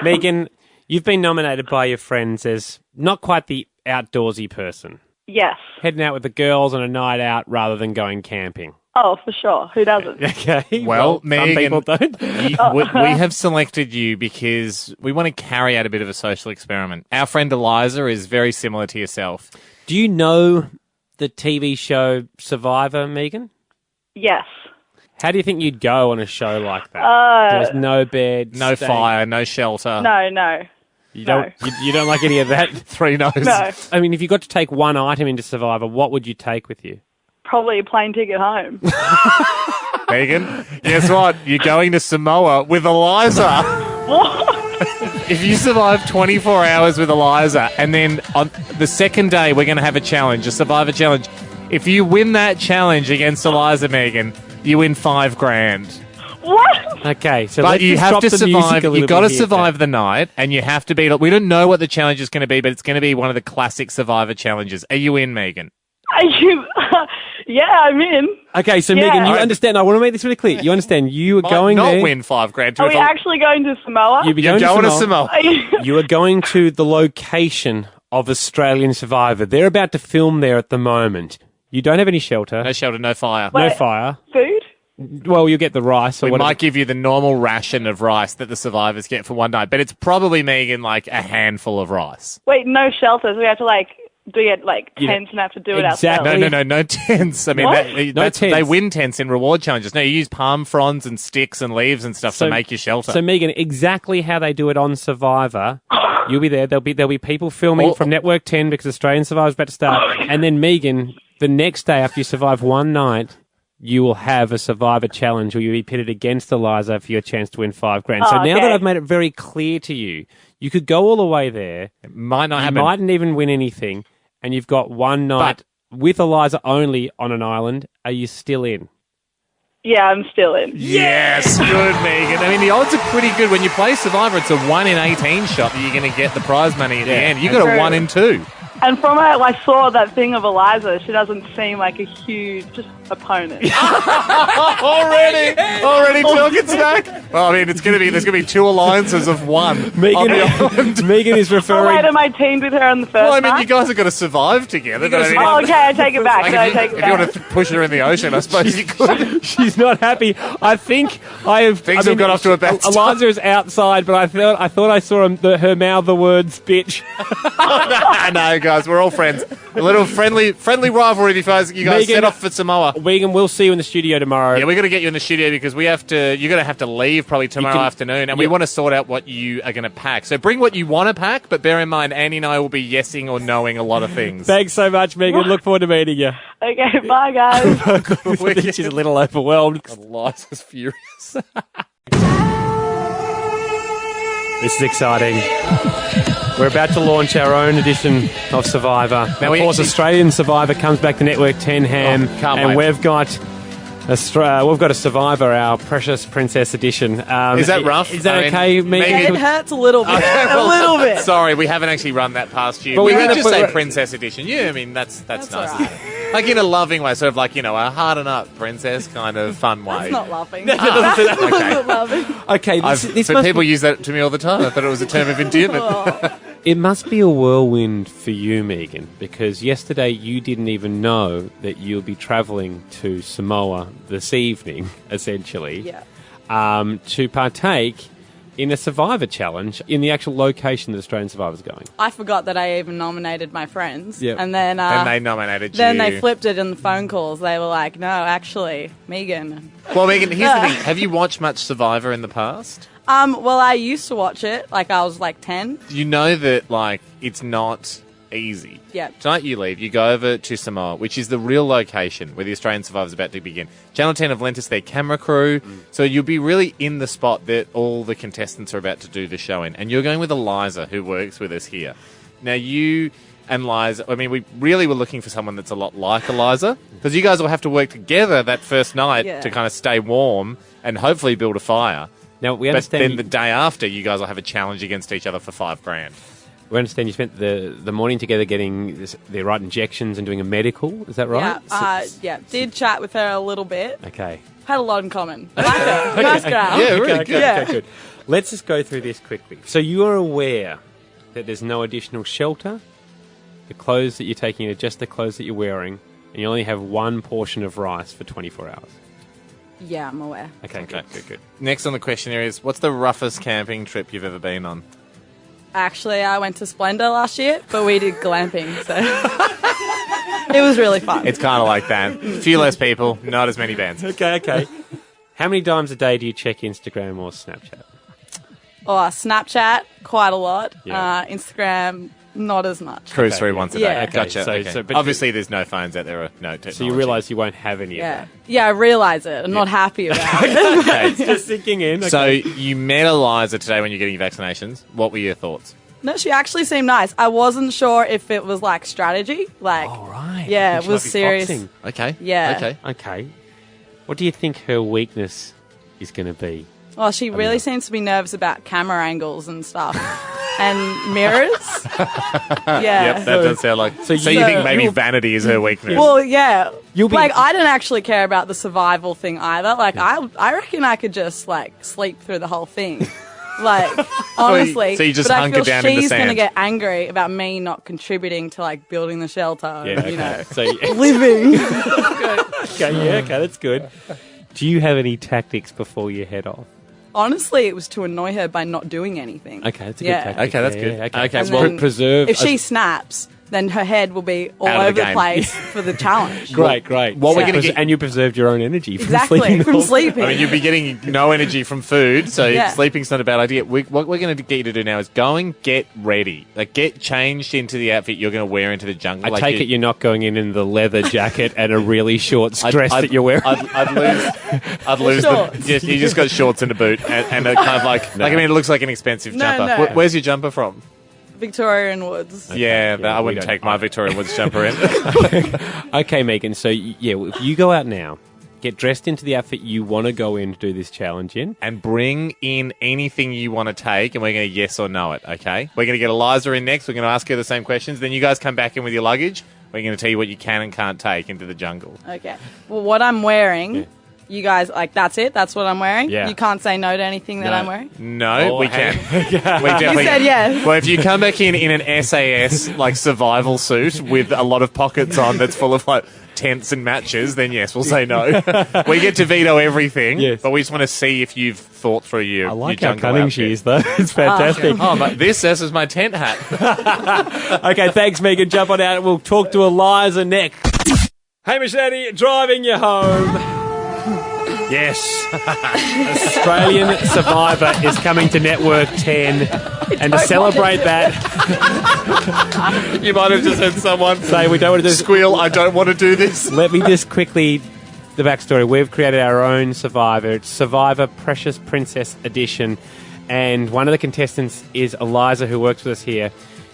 Megan, you've been nominated by your friends as not quite the outdoorsy person. Yes. Heading out with the girls on a night out rather than going camping. Oh, for sure. Who doesn't? Okay. Well, Megan, some people don't. we have selected you because we want to carry out a bit of a social experiment. Our friend Eliza is very similar to yourself. Do you know the TV show Survivor, Megan? Yes. How do you think you'd go on a show like that? There's no bed, no fire, no shelter. No. You don't like any of that? 3 no's. No. I mean, if you got to take one item into Survivor, what would you take with you? Probably a plane ticket home. Megan, guess what? You're going to Samoa with Eliza. What? If you survive 24 hours with Eliza, and then on the second day we're going to have a challenge, a Survivor challenge. If you win that challenge against Eliza, Megan, you win $5,000. What? Okay, so but let's you just have drop to the music survive. a little You've got to bit here, survive the night, and you have to be. We don't know what the challenge is going to be, but it's going to be one of the classic Survivor challenges. Are you in, Megan? Are you? Yeah, I'm in. Okay, so Megan, you understand. I want to make this really clear. You understand. You are going not there. Win $5,000. Are we actually going to Samoa? You're going to Samoa. You are going to the location of Australian Survivor. They're about to film there at the moment. You don't have any shelter. No shelter, no fire. No fire. Food? Well, you'll get the rice or we whatever. might give you the normal ration of rice that the survivors get for one night, but it's probably, Megan, like a handful of rice. Wait, no shelters. We have to do it tents and have to do it ourselves. No tents. I mean, No tents. They win tents in reward challenges. No, you use palm fronds and sticks and leaves and stuff to make your shelter. So, Megan, exactly how they do it on Survivor. You'll be there. There'll be people filming from Network 10 because Australian Survivor's about to start. And then, Megan, the next day after you survive one night, you will have a Survivor challenge where you'll be pitted against Eliza for your chance to win $5,000. So now that I've made it very clear to you, you could go all the way there. It might not happen. You mightn't even win anything. And you've got one night with Eliza only on an island. Are you still in? Yeah, I'm still in. Yes, good, Megan. I mean, the odds are pretty good. When you play Survivor, it's a 1 in 18 shot that you're going to get the prize money at the end. You got a 1 in 2. And from it, I saw that thing of Eliza. She doesn't seem like a huge opponent. already talking smack. Well, I mean, there's going to be 2 alliances of 1. Megan is referring. Wait, am I teamed with her on the first Well, I mean, night? you guys have got to survive together. Okay, I take it back. If you want to push her in the ocean, I suppose you could. She's not happy. I think I have. Things have got off to a bad start. Eliza is outside, but I thought I saw her mouth the words "bitch." No, God. guys. We're all friends. A little friendly rivalry you guys Megan, set off for Samoa. Megan, we'll see you in the studio tomorrow. Yeah, we're going to get you in the studio because you're going to have to leave probably tomorrow afternoon, and we want to sort out what you are going to pack. So bring what you want to pack, but bear in mind, Andy and I will be yesing or knowing a lot of things. Thanks so much, Megan. Look forward to meeting you. Okay, bye, guys. I think she's a little overwhelmed. Liza's furious. This is exciting. We're about to launch our own edition of Survivor. Now, of course, Australian Survivor comes back to Network 10 Ham, and we've got a Survivor, our precious Princess edition. Is that rough? Is that okay, Megan? It hurts a little bit. A little bit. Sorry, we haven't actually run that past you. But we could just say Princess edition. Yeah, I mean, that's nice. Right. Like in a loving way, sort of like, a harden up princess kind of fun way. That's not loving. Okay. Not loving. Okay, but people use that to me all the time. I thought it was a term of endearment. It must be a whirlwind for you, Megan, because yesterday you didn't even know that you'll be travelling to Samoa this evening, essentially, to partake in a Survivor challenge in the actual location that Australian Survivor's going. I forgot that I even nominated my friends. Yep. And then they nominated you. Then they flipped it in the phone calls. They were like, no, actually, Megan. Well, Megan, here's the thing. Have you watched much Survivor in the past? Well, I used to watch it. Like, I was like 10. You know that, like, it's not easy. Yeah. Tonight you leave, you go over to Samoa, which is the real location where the Australian Survivor's about to begin. Channel 10 have lent us their camera crew, so you'll be really in the spot that all the contestants are about to do the show in. And you're going with Eliza, who works with us here. Now, you and Liza, I mean, we really were looking for someone that's a lot like Eliza, because you guys will have to work together that first night to kind of stay warm and hopefully build a fire. Now, we understand. But then the day after, you guys will have a challenge against each other for $5,000. We understand you spent the morning together getting the right injections and doing a medical. Is that right? Yeah, did chat with her a little bit. Okay. Had a lot in common. I like her. Nice girl. Yeah, really okay, good. Okay, good. Let's just go through this quickly. So you are aware that there's no additional shelter. The clothes that you're taking are just the clothes that you're wearing, and you only have one portion of rice for 24 hours. Yeah, I'm aware. Okay, good. Next on the questionnaire is, what's the roughest camping trip you've ever been on? Actually, I went to Splendor last year, but we did glamping, so it was really fun. It's kind of like that. A few less people, not as many bands. Okay. How many times a day do you check Instagram or Snapchat? Oh, Snapchat, quite a lot. Yeah. Instagram, not as much. Cruise through once a day. Yeah. Okay, Gotcha. so- Okay. so- but- Obviously, there's no phones out there or no technology. So you realise you won't have any of Yeah. that. Yeah, I realise it. I'm not happy about it. Okay. It's just sinking in. So you met Eliza today when you're getting your vaccinations. What were your thoughts? No, she actually seemed nice. I wasn't sure if it was like strategy. Like, All right. yeah, I it think she was might be serious. foxing. Okay. Yeah. Okay. What do you think her weakness is going to be? Well, she really seems to be nervous about camera angles and stuff. And mirrors. Yeah. Yep, that does sound like... So you think maybe vanity is her weakness? Well, yeah. You'll be- Like, I didn't actually care about the survival thing either. Like, I reckon I could just, like, sleep through the whole thing. Like, honestly. So you just but I hunker feel down in the she's going to sand. get angry about me not contributing to, like, building the shelter. Yeah, You know, So living. okay, that's good. Do you have any tactics before you head off? Honestly, it was to annoy her by not doing anything. Okay, that's a Yeah. good tactic. Okay, that's Yeah, good. yeah, okay. Okay, And well, then preserve. If she snaps, then her head will be all Out of over the the game. place for the challenge. Great. What we're Yeah. going to get... And you preserved your own energy from Exactly, sleeping. from sleeping. I mean, you'll be getting no energy from food, so Yeah. sleeping's not a bad idea. What we're going to get you to do now is go and get ready. Like, get changed into the outfit you're going to wear into the jungle. I take it you're not going in the leather jacket and a really short dress that you're wearing. I'd lose Shorts. you just got shorts and a boot and a kind of like I mean, it looks like an expensive No, jumper. no. Where's your jumper from? Victorian Woods. Yeah, yeah, I we wouldn't don't- take my Victoria Woods jumper in. Okay, Megan. So if you go out now, get dressed into the outfit you want to go in to do this challenge in. And bring in anything you want to take, and we're going to yes or no it, okay? We're going to get Eliza in next. We're going to ask her the same questions. Then you guys come back in with your luggage. We're going to tell you what you can and can't take into the jungle. Okay. Well, what I'm wearing you guys, like, that's it? That's what I'm wearing? Yeah. You can't say no to anything that I'm wearing? No, we can. We You definitely said yes. Well, if you come back in an SAS like survival suit with a lot of pockets on that's full of like tents and matches, then yes, we'll say no. We get to veto everything, but we just want to see if you've thought through your I like your how jungle cunning outfit. she is, though. It's fantastic. But this is my tent hat. Okay, thanks, Megan. Jump on out. We'll talk to Eliza next. Hamish Andy driving you home. Yes. Australian Survivor is coming to Network 10. And to celebrate that, You might have just heard someone say we don't want to do this. squeal, I don't want to do this. Let me just quickly, the backstory. We've created our own Survivor. It's Survivor Precious Princess Edition. And one of the contestants is Eliza, who works with us here.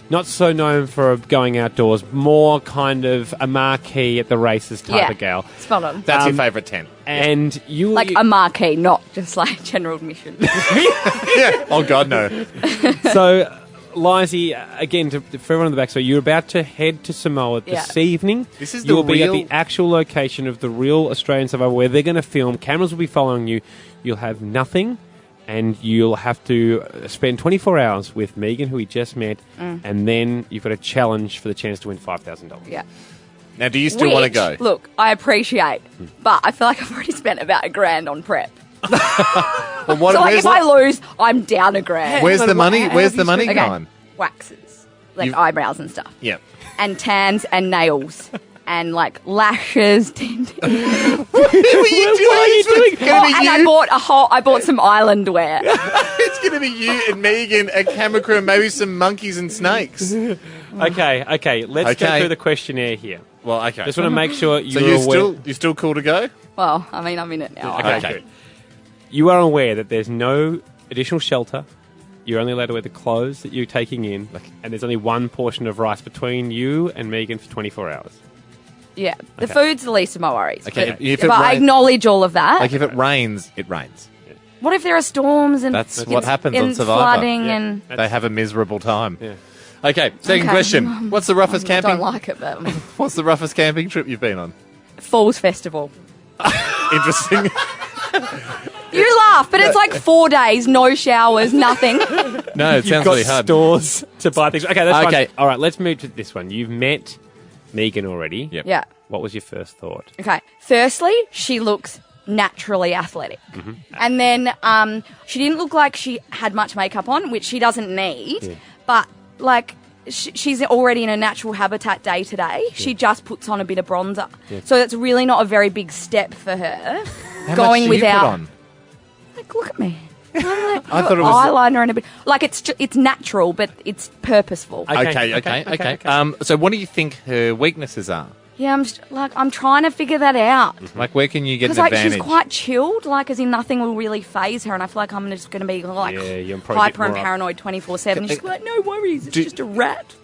Not so known for going outdoors, more kind of a marquee at the races type of gal. Spot on. That's your favourite tent. And you... Like a marquee, not just like general admission. Yeah. Oh, God, no. So, Lizzie, again, for everyone in the back, so you're about to head to Samoa this evening. This is You'll the be at real- the actual location of the real Australian Survivor where they're going to film. Cameras will be following you. You'll have nothing, and you'll have to spend 24 hours with Megan, who we just met, and then you've got a challenge for the chance to win $5,000. Yeah. Now, do you still want to go? Look, I appreciate, but I feel like I've already spent about $1,000 on prep. Well, what, So, like, where's if I lose, I'm down $1,000. Where's the money? Where's the money Okay. going? Waxes, like eyebrows and stuff, Yeah. and tans and nails, and like lashes. What are you doing? And I bought some island wear. It's going to be you and Megan, a camera crew, and maybe some monkeys and snakes. Okay, let's go through the questionnaire here. Well, okay. Just want to make sure So you're aware. you're still cool to go? Well, I mean, I'm in it now. Okay, good. You are aware that there's no additional shelter. You're only allowed to wear the clothes that you're taking in, and there's only one portion of rice between you and Megan for 24 hours. Yeah, the food's the least of my worries. Okay, But, if it but I rain- acknowledge all of that. Like if it rains, it rains. What if there are storms and That's what happens on and Survivor. flooding Yeah. and They have a miserable time. Yeah. Okay, second Okay. question. What's the roughest I camping? don't like it, but What's the roughest camping trip you've been on? Falls Festival. Interesting. You laugh, but it's like 4 days, no showers, nothing. No, it You've sounds got really hard. stores to buy things. Okay, that's Okay. fine. All right, let's move to this one. You've met Megan already. Yep. Yeah. What was your first thought? Okay. Firstly, she looks naturally athletic. And then she didn't look like she had much makeup on, which she doesn't need. But, like, she's already in a natural habitat day to day. She just puts on a bit of bronzer. So it's really not a very big step for her. How going much do you without. put on? Like, look at me. I'm like, I thought it was- eyeliner and a bit. Like, it's natural, but it's purposeful. Okay. So what do you think her weaknesses are? Yeah, I'm trying to figure that out. Like, where can you get an Because, like, advantage? she's quite chilled, like, as in nothing will really faze her, and I feel like I'm just going to be, like, Yeah, you'll probably hyper get and more up. paranoid 24/7. She's like, no worries, it's just a rat.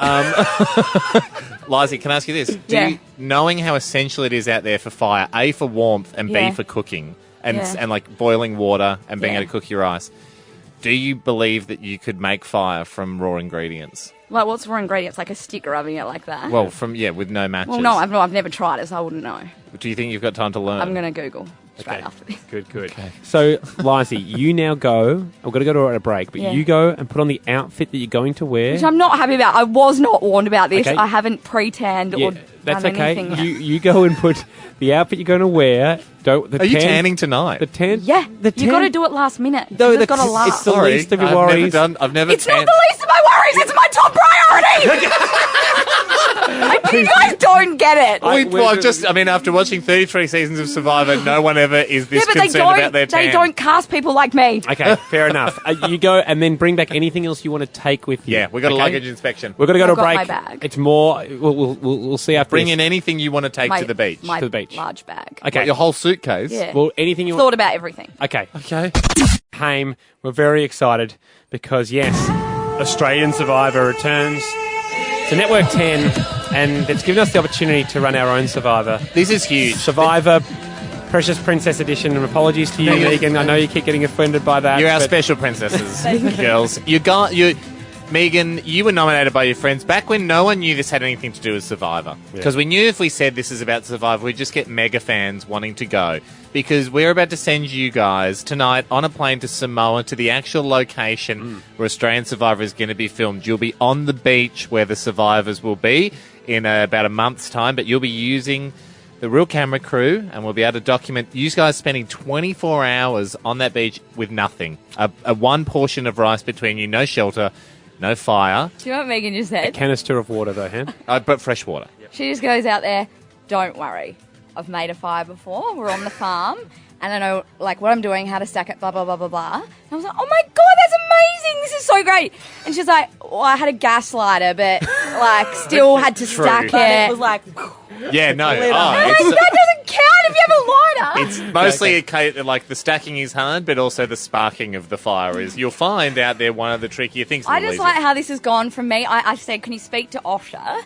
Lizzie, can I ask you this? Yeah. Knowing how essential it is out there for fire, A, for warmth, and Yeah. B, for cooking, and Yeah. and like boiling water and being Yeah. able to cook your rice, do you believe that you could make fire from raw ingredients? Like, what's raw ingredients? Like a stick rubbing it like that? Well, with no matches. Well, no, I've never tried it, so I wouldn't know. Do you think you've got time to learn? I'm going to Google straight after this. Good. So, Lizzie, you now go. I've got to go to a break, but Yeah. you go and put on the outfit that you're going to wear. Which I'm not happy about. I was not warned about this. Okay. I haven't pre-tanned Yeah, or that's done okay. anything. You go and put the outfit you're going to wear. Are you tanning tonight? The tan. Yeah, the you got to do it last minute. No, It's got to last. it's the least of your worries. I've never It's not tanned. the least of my worries. It's my top priority. You guys don't get it. After watching 33 seasons of Survivor, no one ever is this Yeah, but concerned about their tan. they don't cast people like me. Okay, fair enough. You go and then bring back anything else you want to take with you. Yeah, we got a okay? luggage inspection. We've got to go to a I've got break. my bag. It's more. We'll see after Bring this. in anything you want to take to the beach. My To the beach. large bag. Okay. What, your whole suitcase? Yeah. Well, anything you Thought want. about everything. Okay. Okay. Haim, we're very excited because, yes, Australian Survivor returns to Network 10 and it's given us the opportunity to run our own Survivor. This is huge. Survivor Precious Princess Edition. And apologies to you, Megan. I know you keep getting offended by that. You're our but- special princesses, girls. Megan, you were nominated by your friends back when no one knew this had anything to do with Survivor. Because we knew if we said this is about Survivor, we'd just get mega fans wanting to go. Because we're about to send you guys tonight on a plane to Samoa to the actual location where Australian Survivor is going to be filmed. You'll be on the beach where the survivors will be in about a month's time, but you'll be using the real camera crew, and we'll be able to document you guys spending 24 hours on that beach with nothing. A one portion of rice between you, no shelter, no fire. Do you know what Megan just said? A canister of water, though, Ham. But fresh water. She just goes out there, don't worry. I've made a fire before. We're on the farm. And I know, like, what I'm doing, how to stack it, blah, blah, blah, blah, blah. And I was like, oh, my God, that's amazing. This is so great. And she's like, well, I had a gas lighter, but, like, still had to stack But it. it was like... Yeah, no. That doesn't count if you have a lighter. It's mostly like the stacking is hard, but also the sparking of the fire is. You'll find out there one of the trickier things. I just like how this has gone from me. I said, can you speak to Osher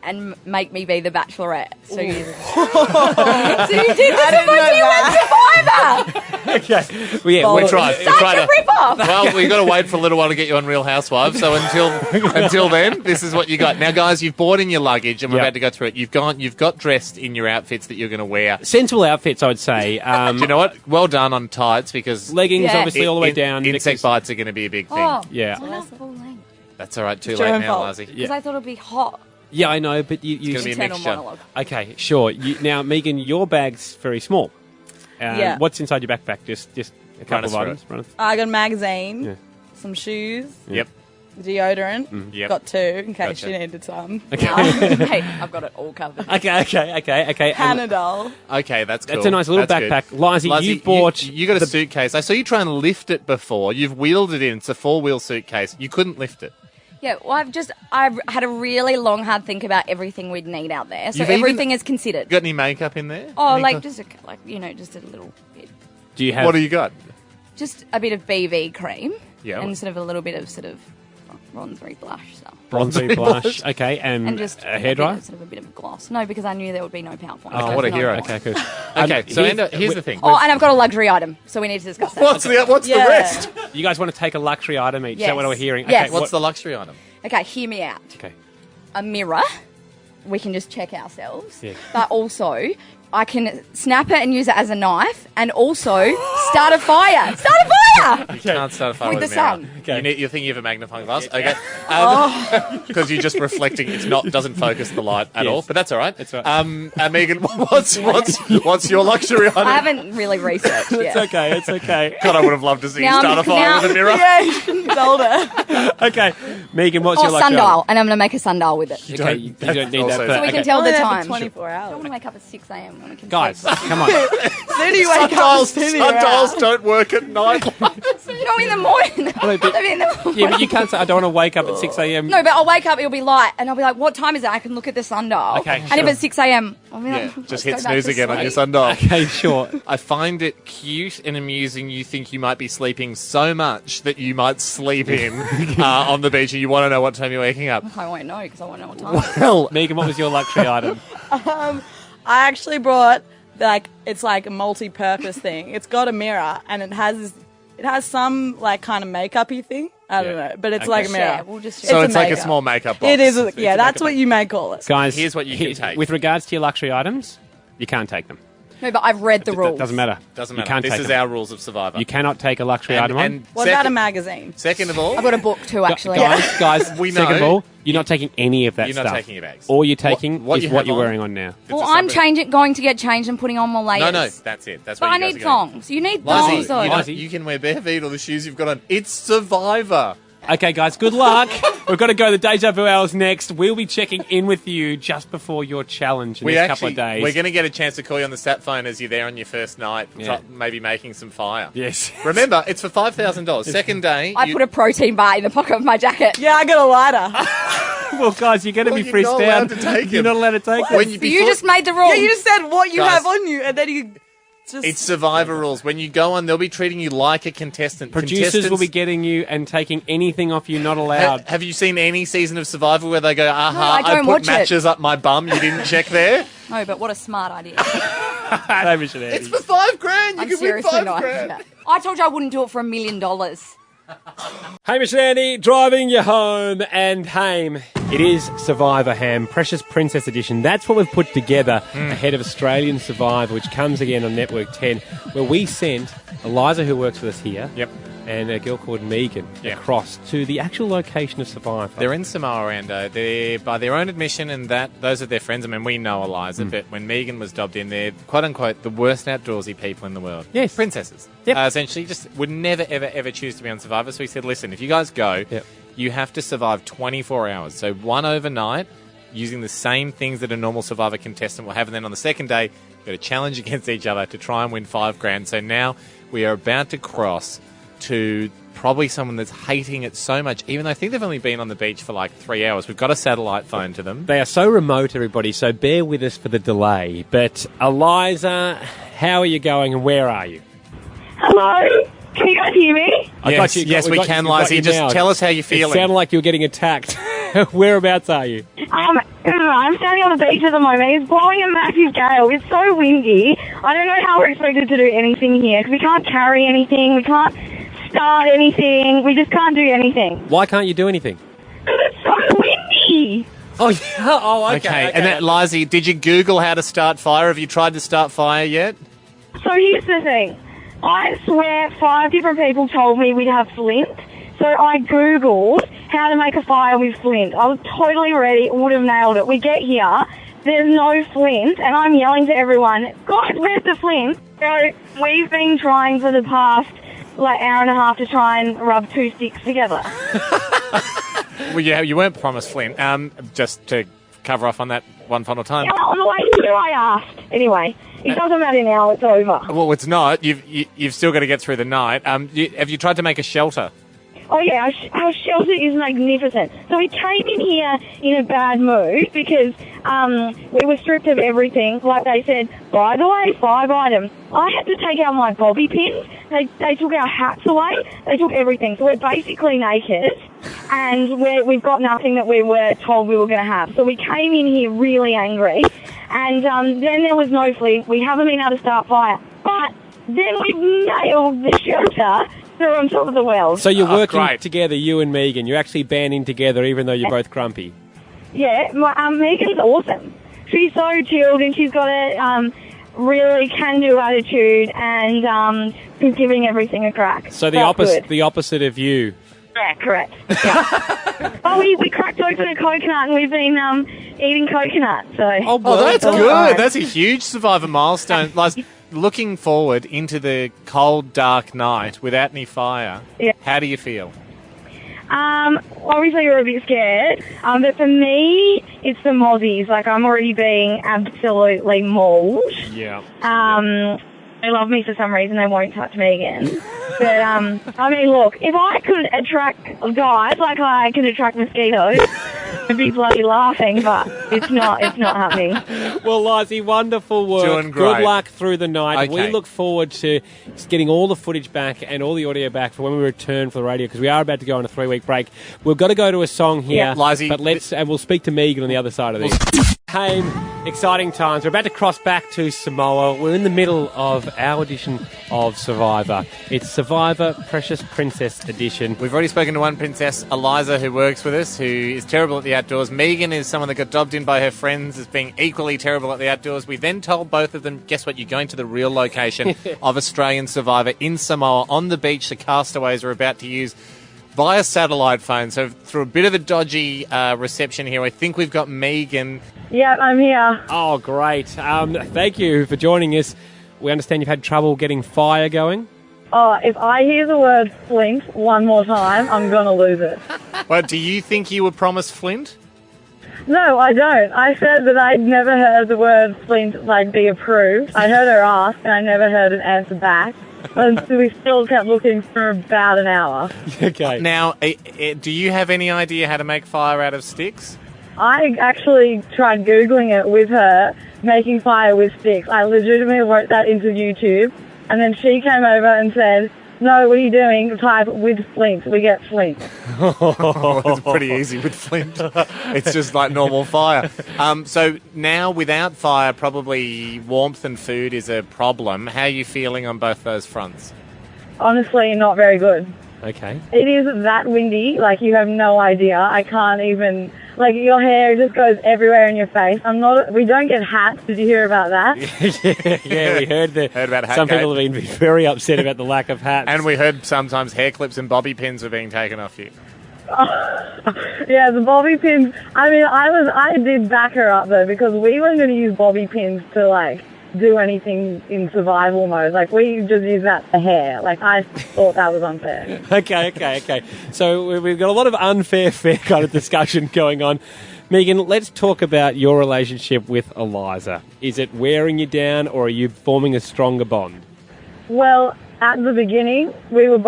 and make me be the Bachelorette? So you, so you did this and you went Survivor. Okay. Well, yeah, we tried. Such a rip-off. Well, we've got to wait for a little while to get you on Real Housewives. So until then, this is what you got. Now, guys, you've bought in your luggage, and we're about to go through it. You've got dressed in your outfits that you're going to wear. sensible outfits, I would say. Do you know what? Well done on tights, because Leggings, obviously, all the way down. Insect bites are going to be a big thing. Oh, Yeah. well, that's full length. That's all right. Too It's late your own now, fault. Lizzie. Because I thought it'd be hot. Yeah, I know, but you It's going to be a Internal mixture. monologue. Okay, sure. Now, Megan, your bag's very small. Yeah. What's inside your backpack? Just a couple of us items. through I got a magazine, Yeah. some shoes, Yep. deodorant. Yep. Got 2 in case Gotcha. you needed some. Hey, I've got it all covered. Okay. And Panadol. Okay, that's cool. that's a nice little That's good. backpack. Lizzie, Lizzie, you bought... You got a suitcase. I saw you trying to lift it before. You've wheeled it in. It's a 4-wheel suitcase. You couldn't lift it. Yeah, well, I've had a really long, hard think about everything we'd need out there. So You've even- everything is considered. Got any makeup in there? Oh, Any like co- just a little bit. Do you have... What do you got? Just a bit of BB cream. Yeah. And sort of a little bit of sort of bronzery blush stuff. Bronzy blush. Okay, and just a hairdryer? Sort of a bit of gloss. No, because I knew there would be no PowerPoint. Oh, what a hero. Okay, good. Okay, so here's the thing. Oh, and I've got a luxury item, so we need to discuss that. What's the Yeah. rest? You guys want to take a luxury item each? Is Yes. that what we're hearing? Yes. Okay, What's the luxury item? Okay, hear me out. Okay. A mirror. We can just check ourselves. Yeah. But also, I can snap it and use it as a knife, and also start a fire. Start a fire! You can't start a fire With with, the a mirror. sun. Okay. You think you have a magnifying glass? Okay. Because you're just reflecting. Doesn't focus the light at Yes. all. But that's all right. That's right. Megan, what's your luxury item? I haven't really researched yet. It's okay. God, I would have loved to see you Now- start a fire now- with a mirror. Yeah, you shouldn't have told her. Okay, Megan, what's Or your luxury sundial, and I'm going to make a sundial with it. item? Okay, you don't need also- that. For, So we can okay. tell the Only there for time. 24 I hours. want to wake up at 6 a.m. when we can Guys, check. come on. Soon you wake up, Sundials don't work at night. No, in the morning. Wait, but- In the morning. Yeah, but you can't say, I don't want to wake up at 6 a.m. No, but I'll wake up, it'll be light, and I'll be like, what time is it? I can look at the sundial. Okay, And sure. if it's 6 a.m., I'll be Yeah, like, just let's hit go back snooze to again on your sleep. sundial. Okay, sure. I find it cute and amusing. You think you might be sleeping so much that you might sleep in on the beach, and you want to know what time you're waking up. I won't know, because I won't know what time it is. Well, Megan, what was your luxury item? I actually brought, it's like a multi-purpose thing. It's got a mirror, and it has some, like, kind of makeup-y thing. I don't know, but it's like a mirror. Yeah, we'll just so a it's like a makeup. small makeup box. It is, It's yeah, a that's makeup what you may call it. Guys, Here's what you can take. With regards to your luxury items, you can't take them. No, but I've read the That rules. doesn't matter. Doesn't You matter. can't This take is them. our rules of Survivor. You cannot take a luxury item on. What about a magazine? Second of all, I've got a book too, actually. Guys, We second of know- all, you're not taking any of that You're stuff. not taking your bags. All you're taking What is you what have you're on. wearing on now. Well, It's I'm something- going to get changed and putting on more layers. No, that's it. That's But what I you guys need are going. thongs. You need Lizzie, thongs, though. you can wear bare feet or the shoes you've got on. It's Survivor. Okay, guys, good luck. We've got to go to the Deja Vu Hours next. We'll be checking in with you just before your challenge in this couple of days. We're going to get a chance to call you on the sat phone as you're there on your first night, Yeah. maybe making some fire. Yes. Remember, it's for $5,000. Second day, I put a protein bar in the pocket of my jacket. Yeah, I got a lighter. Well, guys, you're going to Well, be you're not frisked allowed out. to take You're them. not allowed to take them. when So you just made the rules. Yeah, you just said what you Guys. have on you, and then you just... It's Survivor rules. When you go on, they'll be treating you like a contestant. Producers will be getting you and taking anything off you not allowed. Have you seen any season of Survivor where they go, I I don't put watch it." matches up my bum, you didn't check there? No, but what a smart idea. Hamish and Andy. It's for $5,000. You I'm can win seriously not. $5,000. I told you I wouldn't do it for $1 million. Hamish and Andy driving you home, and Hame, it is Survivor Ham, Precious Princess Edition. That's what we've put together ahead of Australian Survivor, which comes again on Network 10, where we sent Eliza, who works with us here, and a girl called Megan across to the actual location of Survivor. They're in Samoa, Ando. They're, by their own admission, and those are their friends. I mean, we know Eliza, but when Megan was dubbed in, they're quote-unquote the worst outdoorsy people in the world. Yes. Princesses. Yep. Essentially, just would never, ever, ever choose to be on Survivor. So we said, listen, if you guys go, you have to survive 24 hours. So one overnight, using the same things that a normal Survivor contestant will have. And then on the second day, you've got to challenge against each other to try and win $5,000. So now we are about to cross to probably someone that's hating it so much, even though I think they've only been on the beach for like 3 hours. We've got a satellite phone to them. They are so remote, everybody, so bear with us for the delay. But Eliza, how are you going and where are you? Hello? Can you guys hear me? Yes, we can, Liza. Just tell us how you're feeling. It sounded like you were getting attacked. Whereabouts are you? I'm standing on the beach at the moment. It's blowing a massive gale. It's so windy. I don't know how we're expected to do anything here because we can't carry anything. We can't start anything. We just can't do anything. Why can't you do anything? Because it's so windy. Oh, yeah. Oh, okay. And that, Liza, did you Google how to start fire? Have you tried to start fire yet? So here's the thing. I swear 5 different people told me we'd have flint. So I Googled how to make a fire with flint. I was totally ready, would have nailed it. We get here, there's no flint, and I'm yelling to everyone, guys, where's the flint? So we've been trying for the past hour and a half to try and rub 2 sticks together. Well, yeah, you weren't promised flint. Just to cover off on that one final time. Yeah, on the way through I asked. Anyway, it doesn't matter now, it's over. Well, it's not. You've still got to get through the night. Have you tried to make a shelter? Oh, yeah, our shelter is magnificent. So we came in here in a bad mood because we were stripped of everything. Like they said, by the way, 5 items. I had to take out my bobby pins. They took our hats away. They took everything. So we're basically naked and we've got nothing that we were told we were going to have. So we came in here really angry. And then there was no flint. We haven't been able to start fire. But then we nailed the shelter. They're on top of the wells. So you're working together, you and Megan. You're actually banding together even though you're both grumpy. Yeah, Megan's awesome. She's so chilled and she's got a really can-do attitude and she's giving everything a crack. So the opposite of you. Yeah, correct. Yeah. We cracked open a coconut and we've been eating coconut. So. That's good. That's a huge Survivor milestone. Looking forward into the cold, dark night without any fire, how do you feel? Obviously we're a bit scared, but for me, it's the mozzies. Like, I'm already being absolutely mauled. Yeah. They love me for some reason. They won't touch me again. But, I mean, look, if I could attract guys like I can attract mosquitoes, I'd be bloody laughing, but it's not happening. Well, Lizzie, wonderful work. Doing great. Good luck through the night. Okay. We look forward to getting all the footage back and all the audio back for when we return for the radio, because we are about to go on a 3-week break. We've got to go to a song here, Lizzie, but and we'll speak to Megan on the other side of this. Hey, exciting times. We're about to cross back to Samoa. We're in the middle of our edition of Survivor. It's Survivor Precious Princess Edition. We've already spoken to one princess, Eliza, who works with us, who is terrible at the outdoors. Megan is someone that got dobbed in by her friends as being equally terrible at the outdoors. We then told both of them, guess what, you're going to the real location of Australian Survivor in Samoa, on the beach the castaways are about to use via satellite phone. So through a bit of a dodgy reception here, I think we've got Megan. Yeah, I'm here. Oh, great. Thank you for joining us. We understand you've had trouble getting fire going. Oh, if I hear the word flint one more time, I'm going to lose it. Well, do you think you were promised flint? No, I don't. I said that I'd never heard the word flint, be approved. I heard her ask, and I never heard an answer back. And so we still kept looking for about an hour. Okay. Now, do you have any idea how to make fire out of sticks? I actually tried Googling it with her, making fire with sticks. I legitimately wrote that into YouTube. And then she came over and said, no, what are you doing? Type with flint. We get flint. It's pretty easy with flint. It's just like normal fire. So now without fire, probably warmth and food is a problem. How are you feeling on both those fronts? Honestly, not very good. Okay. It is that windy, like you have no idea. I can't even, like your hair just goes everywhere in your face. We don't get hats. Did you hear about that? Yeah, we heard about hat some gate. people have been very upset about the lack of hats. And we heard sometimes hair clips and bobby pins were being taken off you. Yeah, the bobby pins. I mean, I did back her up though, because we weren't going to use bobby pins to like do anything in survival mode. Like we just use that for hair. Like I thought that was unfair. Okay. So we've got a lot of unfair fair kind of discussion going on. Megan, let's talk about your relationship with Eliza. Is it wearing you down, or are you forming a stronger bond? Well, at the beginning, we were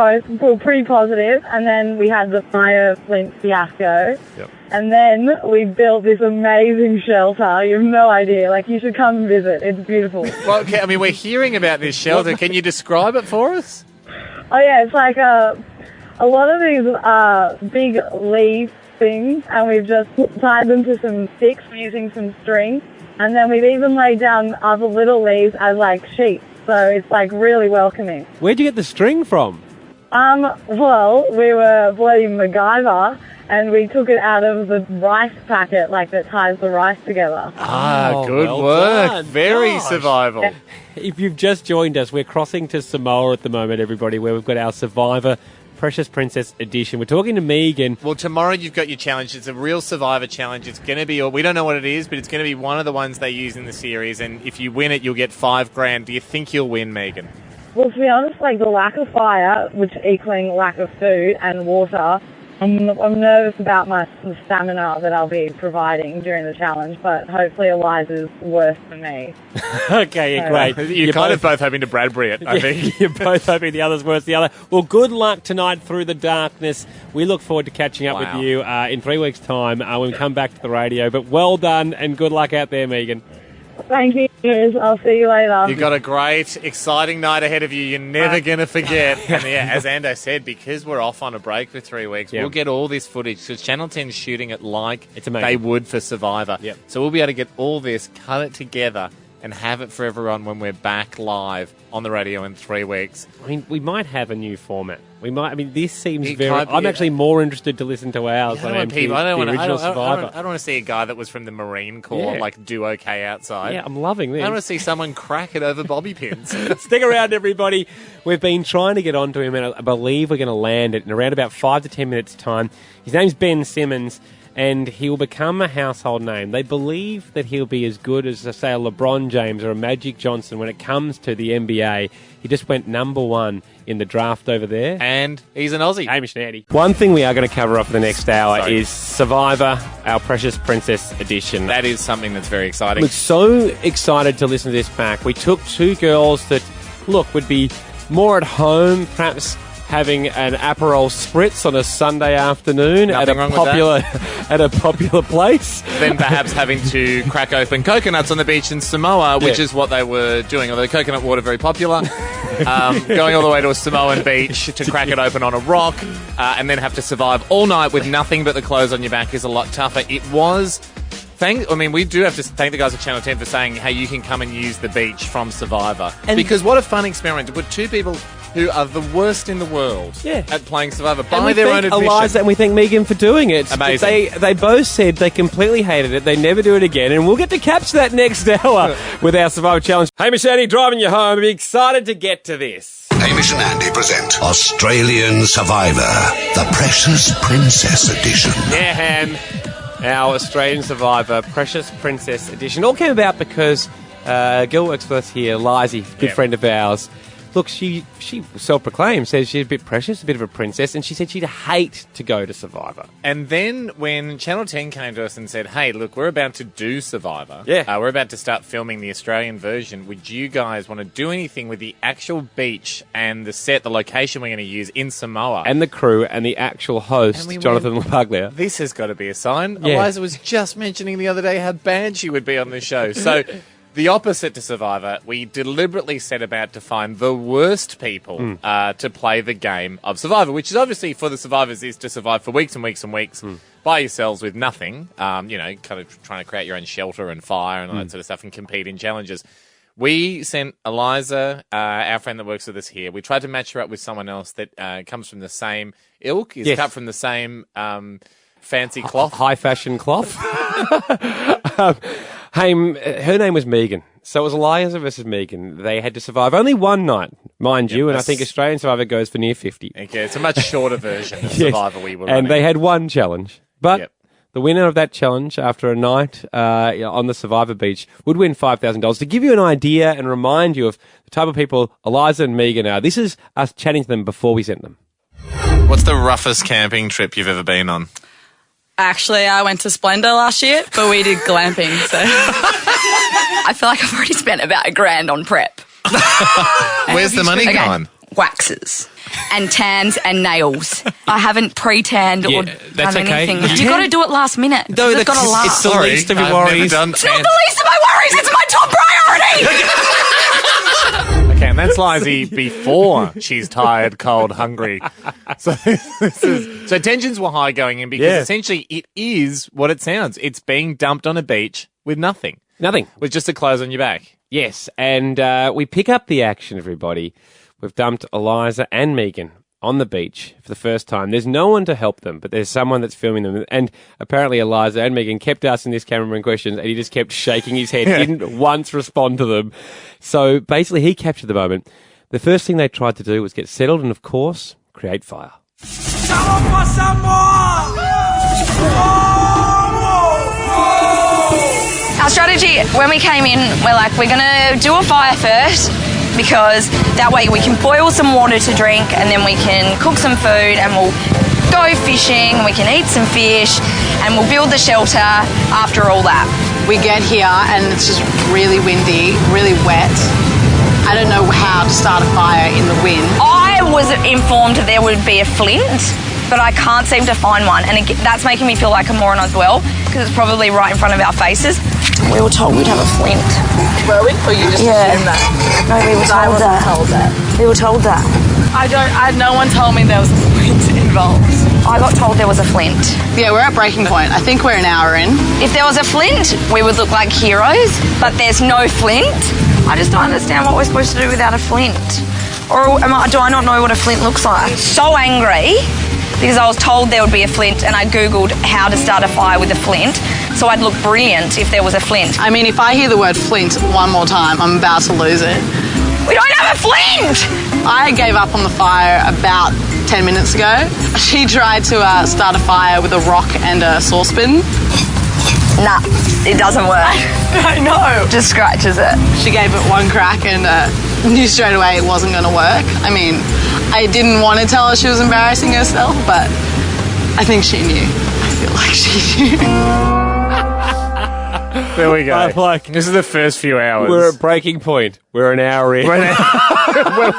pretty positive, and then we had the fire flint fiasco. Yep. And then we built this amazing shelter. You have no idea. Like, you should come and visit. It's beautiful. Well, okay, I mean, we're hearing about this shelter. Can you describe it for us? Oh, yeah, it's like a lot of these big leaf things, and we've just tied them to some sticks using some string. And then we've even laid down other little leaves as, like, sheets. So it's, like, really welcoming. Where'd you get the string from? Well, we were bloody MacGyver, and we took it out of the rice packet, like, that ties the rice together. Good well work. done. Very Gosh. survival. Yeah. If you've just joined us, we're crossing to Samoa at the moment, everybody, where we've got our Survivor Precious Princess edition. We're talking to Megan. Well, tomorrow you've got your challenge. It's a real Survivor challenge. It's going to be, we don't know what it is, but it's going to be one of the ones they use in the series. And if you win it, you'll get $5,000. Do you think you'll win, Megan? Well, to be honest, like, the lack of fire, which equaling lack of food and water, I'm nervous about the stamina that I'll be providing during the challenge, but hopefully Eliza's worse than me. Okay, great. You're kind of both hoping to Bradbury it, I think. You're both hoping the other's worse than the other. Well, good luck tonight through the darkness. We look forward to catching up with you in 3 weeks' time when we come back to the radio. But well done and good luck out there, Megan. Thank you. I'll see you later. You've got a great, exciting night ahead of you. You're never going to forget. And yeah, as Ando said, because we're off on a break for 3 weeks, we'll get all this footage. Because Channel 10's shooting it like they would for Survivor. Yep. So we'll be able to get all this, cut it together, and have it for everyone when we're back live on the radio in 3 weeks. I mean, we might have a new format. We might. I mean, this seems It very. might be, I'm actually more interested to listen to ours than I am to the original Survivor. I don't want to see a guy that was from the Marine Corps do okay outside. Yeah, I'm loving this. I want to see someone crack it over bobby pins. Stick around, everybody. We've been trying to get onto him, and I believe we're going to land it in around about 5 to 10 minutes' time. His name's Ben Simmons, and he'll become a household name. They believe that he'll be as good as, say, a LeBron James or a Magic Johnson when it comes to the NBA. He just went number 1 in the draft over there. And he's an Aussie. Hamish Andy. One thing we are going to cover off the next hour is Survivor, our Precious Princess edition. That is something that's very exciting. We're so excited to listen to this back. We took 2 girls that, look, would be more at home, perhaps having an Aperol Spritz on a Sunday afternoon at a popular place. Then perhaps having to crack open coconuts on the beach in Samoa, which is what they were doing. Although coconut water very popular, going all the way to a Samoan beach to crack it open on a rock, and then have to survive all night with nothing but the clothes on your back is a lot tougher. It was. We do have to thank the guys at Channel 10 for saying, hey, you can come and use the beach from Survivor. Because what a fun experiment to put 2 people who are the worst in the world at playing Survivor by their own admission. Eliza, and we thank Megan for doing it. Amazing. They both said they completely hated it. They never do it again. And we'll get to capture that next hour with our Survivor Challenge. Hamish Andy driving you home. I'm excited to get to this. Hamish and Andy present Australian Survivor, the Precious Princess Edition. Yeah, Ham. Our Australian Survivor Precious Princess Edition all came about because a girl works for us here, Lizy, good friend of ours. Look, she self-proclaimed, says she's a bit precious, a bit of a princess, and she said she'd hate to go to Survivor. And then when Channel 10 came to us and said, hey, look, we're about to do Survivor. We're about to start filming the Australian version. Would you guys want to do anything with the actual beach and the set, the location we're going to use in Samoa? And the crew and the actual host, Jonathan Lapaglia. This has got to be a sign. Eliza was just mentioning the other day how bad she would be on this show. So the opposite to Survivor, we deliberately set about to find the worst people to play the game of Survivor, which is obviously for the survivors is to survive for weeks and weeks and weeks by yourselves with nothing, kind of trying to create your own shelter and fire and all that sort of stuff and compete in challenges. We sent Eliza, our friend that works with us here. We tried to match her up with someone else that comes from the same ilk, is cut from the same fancy cloth. High fashion cloth. Her name was Megan. So it was Eliza versus Megan. They had to survive only one night, mind you, and I think Australian Survivor goes for near 50. Okay, it's a much shorter version of Survivor we were running. And they had one challenge. But the winner of that challenge after a night on the Survivor Beach would win $5,000. To give you an idea and remind you of the type of people Eliza and Megan are, this is us chatting to them before we sent them. What's the roughest camping trip you've ever been on? Actually, I went to Splendor last year, but we did glamping, so... I feel like I've already spent about $1,000 on prep. Where's the money gone? Waxes and tans and nails. I haven't pre-tanned or done anything. You got to do it last minute. No, it's got to last. It's the least of your worries. It's not the least of my worries. It's my top priority. Okay, and that's Lizzie before she's tired, cold, hungry. So tensions were high going in because essentially it is what it sounds. It's being dumped on a beach with nothing. Nothing. With just the clothes on your back. Yes, and we pick up the action, everybody. We've dumped Eliza and Megan on the beach for the first time. There's no one to help them, but there's someone that's filming them. And apparently Eliza and Megan kept asking this cameraman questions, and he just kept shaking his head, didn't once respond to them. So basically he captured the moment. The first thing they tried to do was get settled and, of course, create fire. Our strategy, when we came in, we're like, we're going to do a fire first, because that way we can boil some water to drink, and then we can cook some food, and we'll go fishing, we can eat some fish, and we'll build the shelter after all that. We get here and it's just really windy, really wet. I don't know how to start a fire in the wind. I was informed there would be a flint, but I can't seem to find one, and that's making me feel like a moron as well, because it's probably right in front of our faces. We were told we'd have a flint. Were we? Or you just assumed that? No, we were told that. We were told that. No one told me there was a flint involved. I got told there was a flint. Yeah, we're at breaking point. I think we're an hour in. If there was a flint, we would look like heroes, but there's no flint. I just don't understand what we're supposed to do without a flint. Or do I not know what a flint looks like? So angry because I was told there would be a flint, and I Googled how to start a fire with a flint, so I'd look brilliant if there was a flint. I mean, if I hear the word flint one more time, I'm about to lose it. We don't have a flint! I gave up on the fire about 10 minutes ago. She tried to start a fire with a rock and a saucepan. Nah, it doesn't work. I know. Just scratches it. She gave it one crack and knew straight away it wasn't going to work. I mean, I didn't want to tell her she was embarrassing herself, but I think she knew. I feel like she knew. There we go. This is the first few hours. We're at breaking point. We're an hour in. We're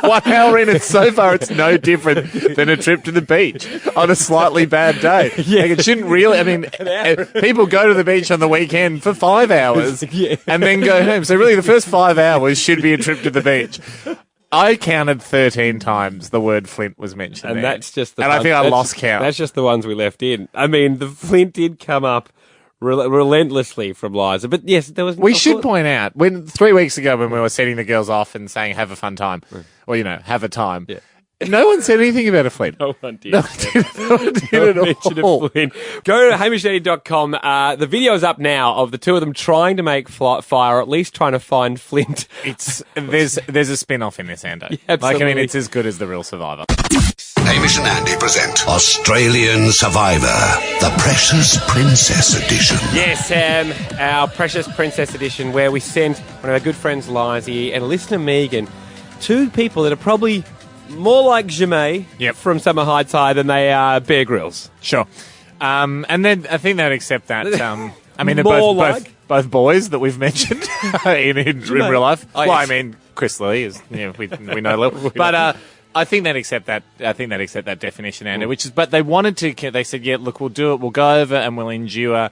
1 hour in, and so far it's no different than a trip to the beach on a slightly bad day. Yeah. Like, it shouldn't really... I mean, people go to the beach on the weekend for 5 hours and then go home. So really the first 5 hours should be a trip to the beach. I counted 13 times the word flint was mentioned, and there. that's just the. And I think I lost count. That's just the ones we left in. I mean, the flint did come up relentlessly from Liza, but yes, there was. We should point out 3 weeks ago when we were setting the girls off and saying "have a fun time," or have a time. Yeah. No one said anything about a flint. No one did. No one did at all. Go to HamishAndy.com. The video is up now of the two of them trying to make fire, or at least trying to find flint. There's a spin-off in this, Ando. Yeah, absolutely. It's as good as the real Survivor. Hamish and Andy present Australian Survivor, the Precious Princess Edition. Yes, our Precious Princess Edition, where we sent one of our good friends, Lizzie, and a listener, Megan, two people that are probably more like Jemay from Summer Heights High than they are Bear Grylls. Sure. And then I think they'd accept that. I mean, they're both boys that we've mentioned in real life. Oh, well, yes. I mean, Chris Lee is, we know Lil. But I think they'd accept that. I think they'd accept that definition, Andy. But they wanted to. They said, "Yeah, look, we'll do it. We'll go over and we'll endure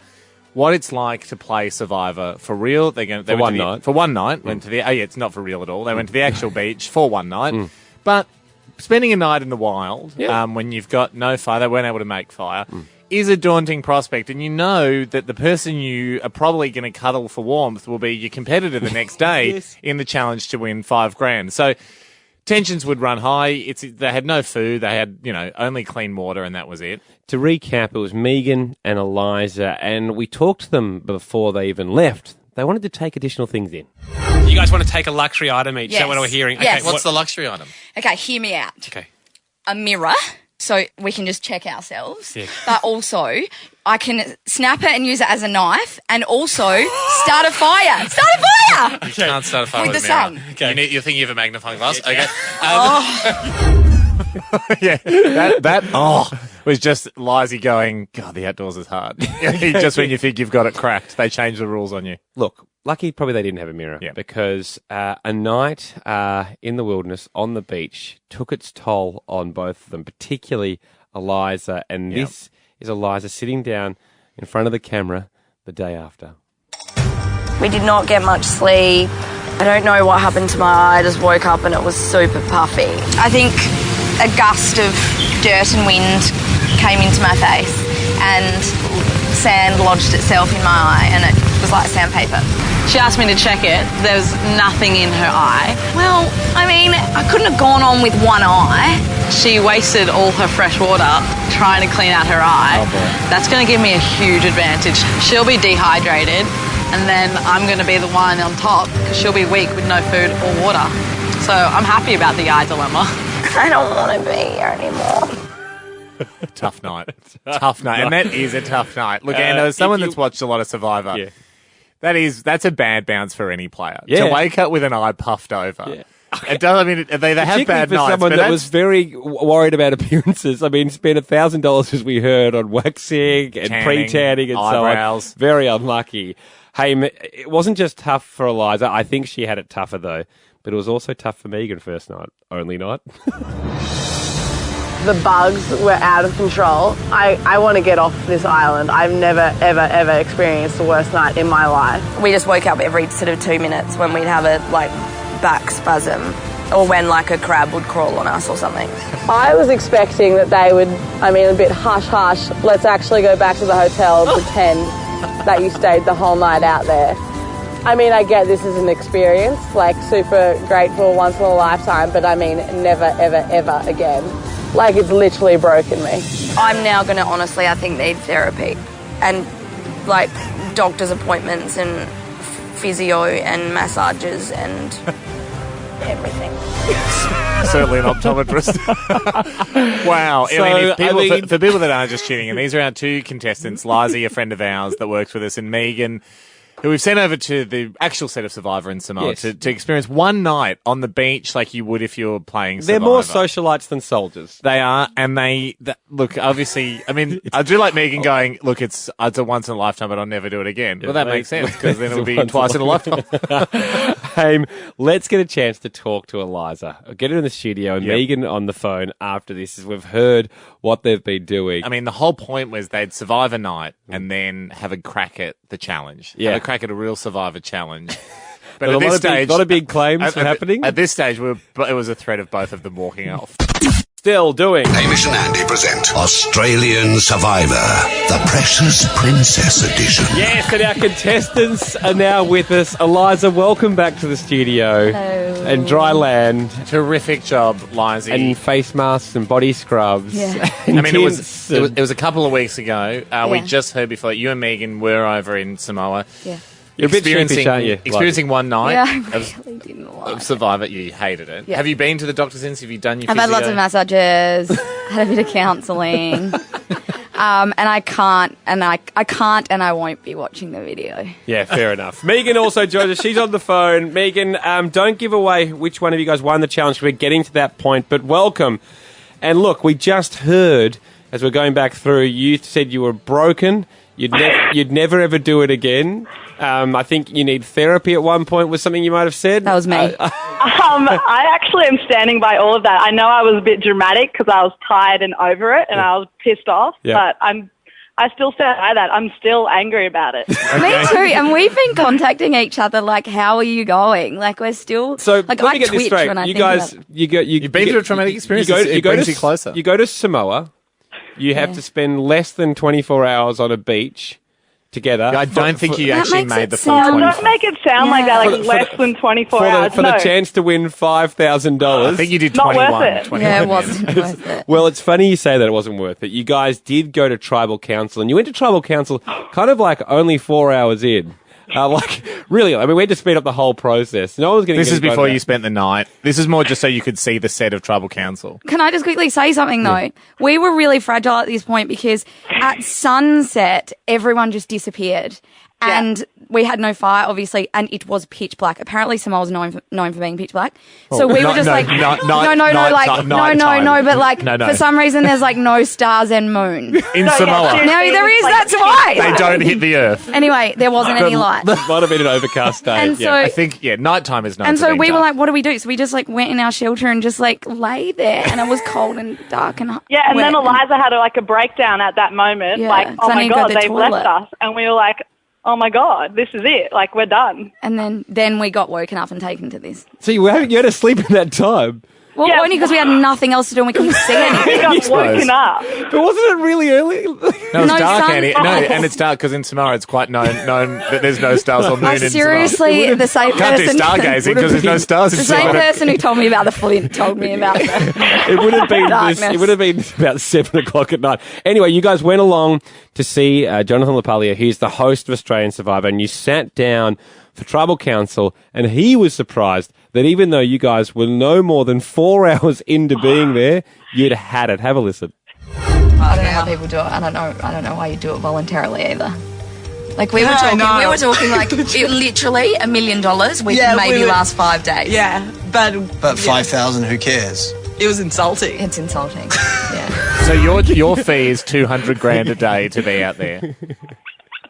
what it's like to play Survivor for real." They went for one night. Went to the. Oh yeah, it's not for real at all. They went to the actual beach for one night, but spending a night in the wild when you've got no fire, they weren't able to make fire, is a daunting prospect, and you know that the person you are probably going to cuddle for warmth will be your competitor the next day Yes. in the challenge to win $5,000. So tensions would run high. They had no food. They had, only clean water, and that was it. To recap, it was Megan and Eliza, and we talked to them before they even left. They wanted to take additional things in. You guys want to take a luxury item each? Is that what we're hearing? Yes. What's the luxury item? Okay, hear me out. Okay. A mirror, so we can just check ourselves. Yeah. But also, I can snap it and use it as a knife, and also start a fire. Start a fire! You can't start a fire With with the a mirror. sun. Okay. You're thinking of a magnifying glass? Okay. Yeah, that was just Lizzie going, God, the outdoors is hard. Just when you think you've got it cracked, they change the rules on you. Look, lucky probably they didn't have a mirror because a night in the wilderness on the beach took its toll on both of them, particularly Eliza. And this is Eliza sitting down in front of the camera the day after. We did not get much sleep. I don't know what happened to my eye. I just woke up and it was super puffy. I think a gust of dirt and wind came into my face and sand lodged itself in my eye and it was like sandpaper. She asked me to check it. There's nothing in her eye. Well, I mean, I couldn't have gone on with one eye. She wasted all her fresh water trying to clean out her eye. Oh, boy. That's going to give me a huge advantage. She'll be dehydrated, and then I'm going to be the one on top because she'll be weak with no food or water. So I'm happy about the eye dilemma. I don't want to be here anymore. Tough night. Tough night. And that is a tough night. Look, and as someone that's watched a lot of Survivor, that's a bad bounce for any player. Yeah. To wake up with an eye puffed over. Yeah. It does, I mean, they have bad for nights, someone but that was very worried about appearances. I mean, spent $1,000, as we heard, on waxing and Tanning, pre-tanning and eyebrows. so on. Very unlucky. Hey, it wasn't just tough for Eliza. I think she had it tougher, though. But it was also tough for Megan first night. Only night. The bugs were out of control. I want to get off this island. I've never, ever, ever experienced the worst night in my life. We just woke up every sort of 2 minutes when we'd have a back spasm or when a crab would crawl on us or something. I was expecting that they would, a bit hush-hush, let's actually go back to the hotel and pretend that you stayed the whole night out there. I get this as an experience, super grateful, once in a lifetime, but never, ever, ever again. It's literally broken me. I'm now going to honestly, I think, need therapy and doctor's appointments and physio and massages and everything. Certainly an optometrist. Wow. So, for people that aren't just tuning in, these are our two contestants, Lizzie, a friend of ours that works with us, and Megan, who we've sent over to the actual set of Survivor in Samoa to experience one night on the beach like you would if you were playing Survivor. They're more socialites than soldiers. They are, and look, obviously, I do like Megan going, look, it's a once in a lifetime, but I'll never do it again. Well, that makes sense, because then it'll be twice in a lifetime. Hey, let's get a chance to talk to Eliza. I'll get her in the studio and Megan on the phone after this, as we've heard what they've been doing. The whole point was they'd survive a night and then have a crack at the challenge. Yeah. Have a crack at a real Survivor challenge. But at this stage, a lot of big claims were happening. At this stage, it was a threat of both of them walking off. Still doing. Hamish and Andy present Australian Survivor, the Precious Princess Edition. Yes, and our contestants are now with us. Eliza, welcome back to the studio. Hello. And dry land. Terrific job, Lizzie. And face masks and body scrubs. Yeah. It was a couple of weeks ago. We just heard before you and Megan were over in Samoa. Yeah. You're a bit sheepish, aren't you? Experiencing one night I really didn't like of Survivor. You hated it. Yeah. Have you been to the doctor's since? Have you done your I've had lots of massages, had a bit of counselling. And I can't, and I won't be watching the video. Yeah, fair enough. Megan also joins us. She's on the phone. Megan, don't give away which one of you guys won the challenge. We're getting to that point, but welcome. And look, we just heard, as we're going back through, you said you were broken. You'd never ever do it again. I think you need therapy at one point was something you might have said. That was me. I actually am standing by all of that. I know I was a bit dramatic because I was tired and over it and I was pissed off, but I still stand by that. I'm still angry about it. Me too. And we've been contacting each other how are you going? We're still... So let me get this straight. When you guys, you've been through a traumatic experience. It brings you closer. You go to Samoa. You have to spend less than 24 hours on a beach together. I don't think you actually made the full Oh, 24. don't make it sound like that, like less than 24 hours. For the chance to win $5,000. I think you did Not 21. worth it. 21. Yeah, it wasn't worth it. Well, it's funny you say that it wasn't worth it. You guys did go to tribal council, and you went to tribal council kind of like only 4 hours in. Really, I mean, we had to speed up the whole process. No one was getting. This is before you spent the night. This is more just so you could see the set of tribal council. Can I just quickly say something, though? Yeah. We were really fragile at this point because at sunset, everyone just disappeared. And we had no fire, obviously, and it was pitch black. Apparently, Samoa was known for being pitch black. So we were just but for some reason, there's like no stars and moon. In Samoa. No, there is, that's why. They don't hit the earth. Anyway, there wasn't any light. Might have been an overcast day. And so, I think, nighttime is no. And so we were like, what do we do? So we just like went in our shelter and just like lay there, and it was cold and dark and yeah, and wet. then Eliza had a breakdown at that moment, like, oh my God, they've left us. And we were like, oh my God, this is it. Like, we're done. And then we got woken up and taken to this. So you had to sleep in that time? Well, only because we had nothing else to do and we couldn't see anything. We got woken up. But wasn't it really early? No, it's dark, Annie. No, and it's dark because in Samoa it's quite known that there's no stars or moon in Samoa. Seriously, the same person... Can't do stargazing because there's no stars in Samoa. The same person who told me about the flint told me about It would have been about 7 o'clock at night. Anyway, you guys went along to see Jonathan Lapaglia. He's the host of Australian Survivor, and you sat down for tribal council, and he was surprised that even though you guys were no more than 4 hours into being there, you'd had it. Have a listen. I don't know how people do it. I don't know why you do it voluntarily either. Like we were talking like literally $1 million. We could maybe last 5 days. Yeah, but 5,000. Who cares? It was insulting. It's insulting. Yeah. So your fee is $200,000 a day to be out there.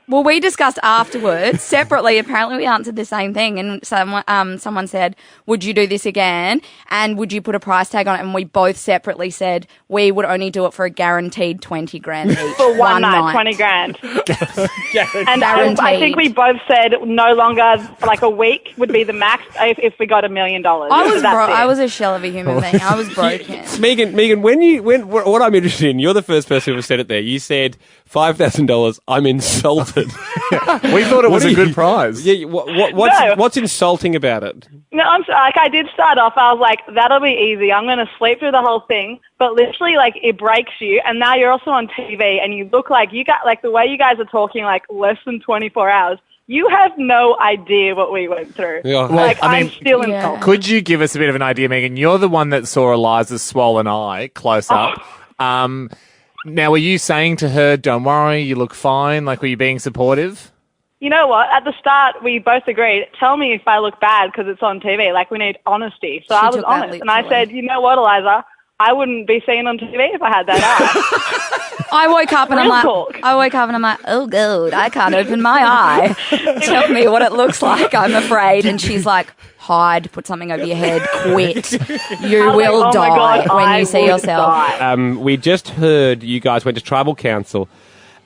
Well, we discussed afterwards, separately, apparently we answered the same thing, and someone said, would you do this again, and would you put a price tag on it? And we both separately said we would only do it for a guaranteed $20,000 each. For one night, $20,000. And I think we both said no longer, like a week would be the max if we got $1 million. I was a shell of a human being. I was broken. Megan, what I'm interested in, you're the first person who said it there. You said $5,000, I'm insulted. We thought it was a good prize. Yeah, what's insulting about it? No, I did start off, I was like, that'll be easy. I'm going to sleep through the whole thing. But literally, like, it breaks you. And now you're also on TV and you look like the way you guys are talking, like, less than 24 hours. You have no idea what we went through. Yeah. Well, I'm still insulted. Could you give us a bit of an idea, Megan? You're the one that saw Eliza's swollen eye close up. Now, were you saying to her, don't worry, you look fine? Like, were you being supportive? You know what? At the start, we both agreed, tell me if I look bad because it's on TV. Like, we need honesty. So I was honest. And I said, you know what, Eliza? I wouldn't be seen on TV if I had that eye. I woke up and I'm like, oh God, I can't open my eye. Tell me what it looks like. I'm afraid. And she's like, hide, put something over your head, quit. You will die when you see yourself. We just heard you guys went to tribal council.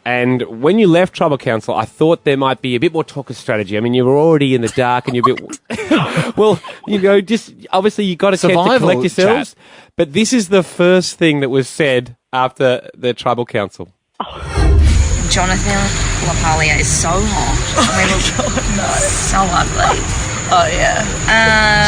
And when you left tribal council, I thought there might be a bit more talk of strategy. I mean, you were already in the dark and you're a bit... Well, just obviously you got a chance to collect yourselves. Chat. But this is the first thing that was said after the tribal council. Jonathan Lapaglia is so hot. So ugly. Oh, yeah.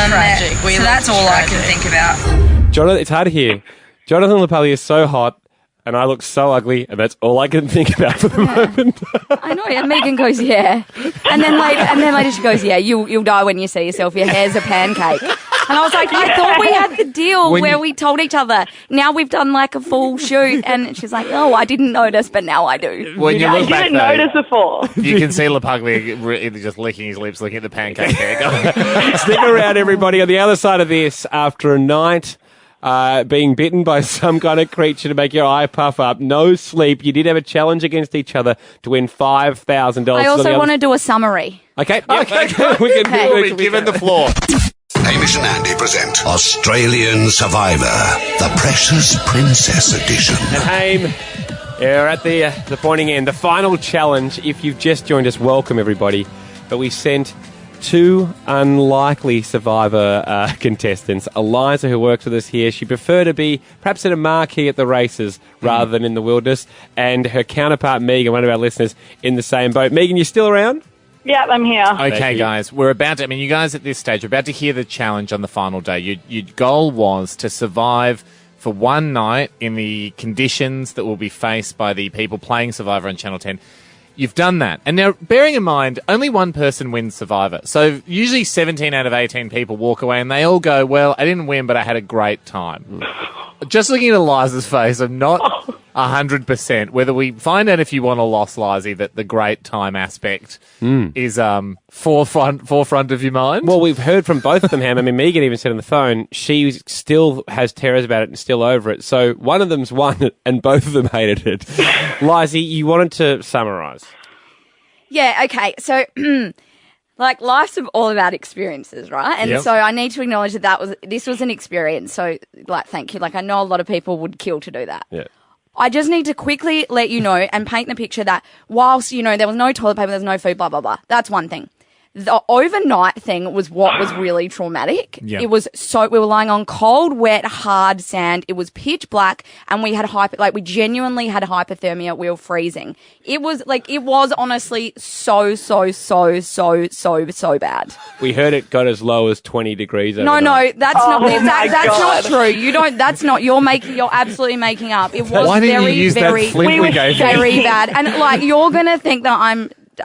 Tragic. So that's all I can think about. Jonathan, it's hard to hear. Jonathan Lapaglia is so hot. And I look so ugly, and that's all I can think about for the moment. I know, and Megan goes, yeah. And then later she goes, yeah, you'll die when you see yourself. Your hair's a pancake. And I was like, I thought we had the deal where we told each other. Now we've done like a full shoot. And she's like, oh, I didn't notice, but now I do. When you look back, didn't notice before. You can see Lapaglia just licking his lips, looking at the pancake hair. Stick around, everybody. On the other side of this, after a night... being bitten by some kind of creature to make your eye puff up. No sleep. You did have a challenge against each other to win $5,000. I also want to do a summary. Okay. We'll be given the floor. Hamish and Andy present Australian Survivor, the Precious Princess Edition. And Haim, you're at the pointing end. The final challenge, if you've just joined us, welcome everybody. But we sent two unlikely Survivor contestants. Eliza, who works with us here, she'd prefer to be perhaps in a marquee at the races rather than in the wilderness. And her counterpart, Megan, one of our listeners, in the same boat. Megan, you still around? Yeah, I'm here. Okay, guys, we're about to, you guys at this stage are about to hear the challenge on the final day. Your goal was to survive for one night in the conditions that will be faced by the people playing Survivor on Channel 10. You've done that. And now, bearing in mind, only one person wins Survivor. So usually 17 out of 18 people walk away and they all go, well, I didn't win, but I had a great time. Just looking at Eliza's face, I'm not 100%. Whether we find out if you want a loss, Liza, that the great time aspect is forefront of your mind. Well, we've heard from both of them, Ham. I mean, Megan even said on the phone she still has terrors about it and still over it. So one of them's won and both of them hated it. Liza, you wanted to summarise. Yeah, okay. So, like, life's all about experiences, right? And so I need to acknowledge that this was an experience. So, like, thank you. Like, I know a lot of people would kill to do that. Yeah. I just need to quickly let you know and paint the picture that whilst, there was no toilet paper, there's no food, blah, blah, blah. That's one thing. The overnight thing was what was really traumatic. Yep. It was we were lying on cold, wet, hard sand. It was pitch black and we had we genuinely had hypothermia. We were freezing. It was honestly so bad. We heard it got as low as 20 degrees overnight. No, that's not true. You're absolutely making up. It was Why didn't very, you use very, that flint we gave you? very bad. And you're going to think that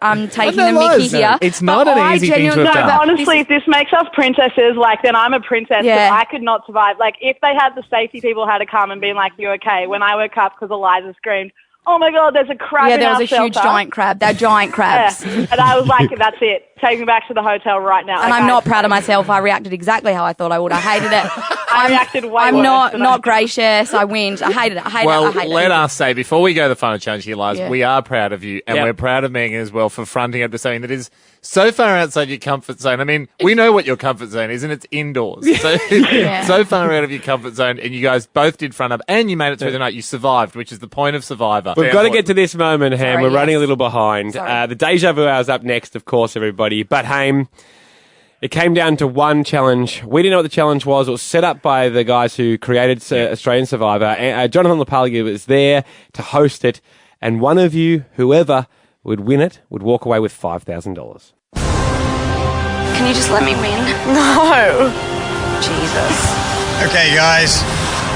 I'm taking the mickey here. It's not an easy thing to have done. Honestly, if this makes us princesses, then I'm a princess. Yeah. I could not survive. If they had the safety people had to come and been like, "You okay?" When I woke up because Eliza screamed, "Oh my God, there's a crab in our there was a huge giant crab. They're giant crabs. Yeah. And I was like, that's it. Take me back to the hotel right now. And I'm not proud of myself. I reacted exactly how I thought I would. I hated it. I reacted way I'm worse not gracious. I whined. I hated it. Well, let us say, before we go to the final challenge here, Liza, we are proud of you, and we're proud of Megan as well for fronting up to something that is so far outside your comfort zone. I mean, we know what your comfort zone is, and it's indoors. So far out of your comfort zone, and you guys both did front up, and you made it through the night. You survived, which is the point of Survivor. We've got to get to this moment, Ham. We're running a little behind. The Deja Vu Hour's up next, of course, everybody. But, Ham, it came down to one challenge. We didn't know what the challenge was. It was set up by the guys who created Australian Survivor. Jonathan Lapaglia was there to host it, and one of you, whoever would win it, would walk away with $5,000. Can you just let me win? No. Jesus. Okay, guys,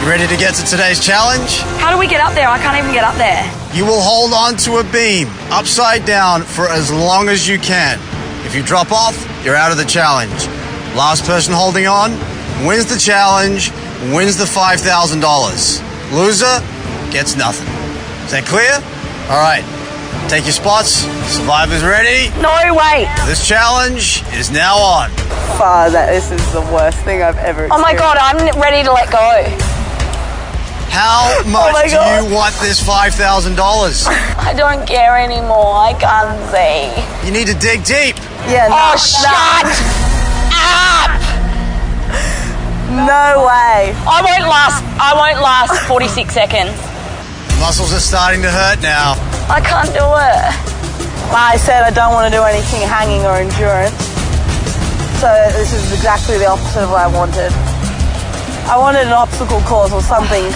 you ready to get to today's challenge? How do we get up there? I can't even get up there. You will hold on to a beam upside down for as long as you can. If you drop off, you're out of the challenge. Last person holding on wins the challenge, wins the $5,000. Loser gets nothing. Is that clear? All right. Take your spots. Survivors ready? No, wait. This challenge is now on. This is the worst thing I've ever experienced. Oh my God, I'm ready to let go. How much do you want this $5,000? I don't care anymore. I can't see. You need to dig deep. Yeah, no. Oh, shut up! No way. I won't last 46 seconds. Muscles are starting to hurt now. I can't do it. I said I don't want to do anything hanging or endurance. So this is exactly the opposite of what I wanted. I wanted an obstacle course or something.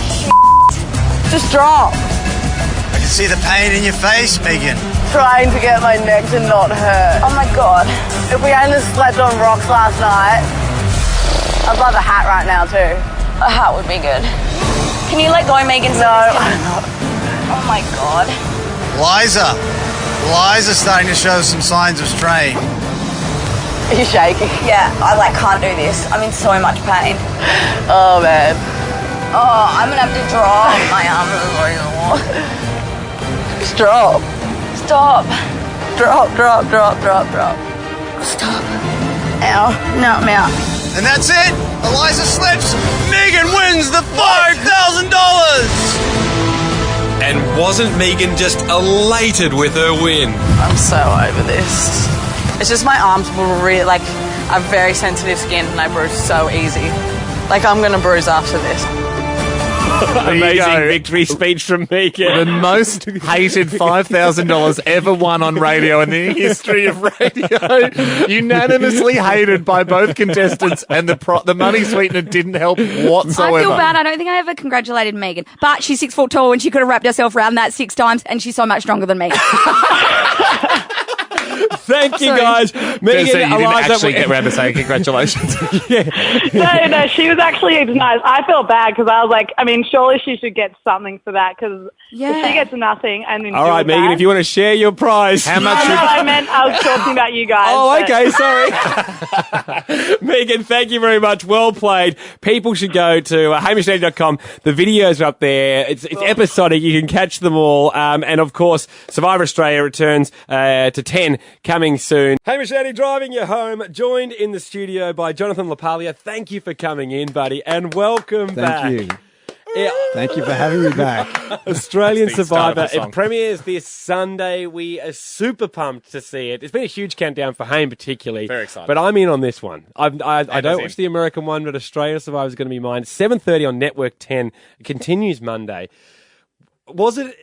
Just drop. I can see the pain in your face, Megan. Trying to get my neck to not hurt. Oh my God. If we hadn't slept on rocks last night, I'd love a hat right now too. A hat would be good. Can you let go, Megan? No, I'm not. Oh my God. Liza's starting to show some signs of strain. Are you shaking? Yeah, I can't do this. I'm in so much pain. Oh man. Oh, I'm gonna have to drop my arms anymore. Stop. Stop. Drop. Stop. Ow. No, I'm out. And that's it. Eliza slips. Megan wins the $5,000. And wasn't Megan just elated with her win? I'm so over this. It's just my arms were really, I have very sensitive skin and I bruise so easy. I'm gonna bruise after this. Amazing victory speech from Megan. The most hated $5,000 ever won on radio in the history of radio. Unanimously hated by both contestants, and the money sweetener didn't help whatsoever. I feel bad. I don't think I ever congratulated Megan. But she's 6 foot tall and she could have wrapped herself around that 6 times, and she's so much stronger than me. Thank you, guys. Megan, you didn't actually get around to saying congratulations. No, she was actually nice. I felt bad because I was like, I mean, surely she should get something for that because if she gets nothing and then all right, Megan, if you want to share your prize. How much? No, I was talking about you guys. Oh, okay, sorry. Megan, thank you very much. Well played. People should go to hamishandy.com. The videos are up there. It's episodic. You can catch them all. And, of course, Survivor Australia returns to 10 coming soon. Hamish Andy driving you home, joined in the studio by Jonathan Lapaglia. Thank you for coming in, buddy, and welcome back. Thank you. Thank you for having me back. Australian Survivor. It premieres this Sunday. We are super pumped to see it. It's been a huge countdown for Hayne particularly. Very excited. But I'm in on this one. I don't watch the American one, but Australian Survivor is going to be mine. 7:30 on Network 10. It continues Monday. Was it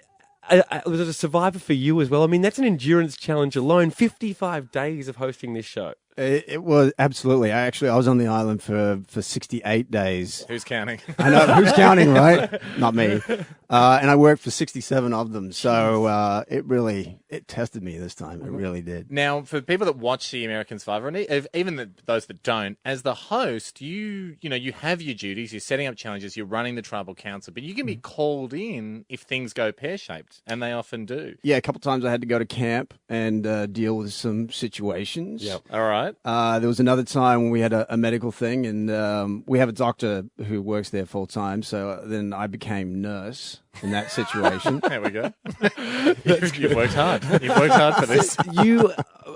a Survivor for you as well? I mean, that's an endurance challenge alone. 55 days of hosting this show. It was absolutely. I was on the island for 68 days. Who's counting? I know who's counting, right? Not me. And I worked for 67 of them, so it tested me this time. It really did. Now, for people that watch the American Survivor, and even those that don't, as the host, you have your duties. You're setting up challenges. You're running the tribal council, but you can be called in if things go pear-shaped, and they often do. Yeah, a couple of times I had to go to camp and deal with some situations. Yep. All right. There was another time when we had a medical thing, and we have a doctor who works there full time. So then I became nurse in that situation. There we go. You've worked hard. You've worked hard for this.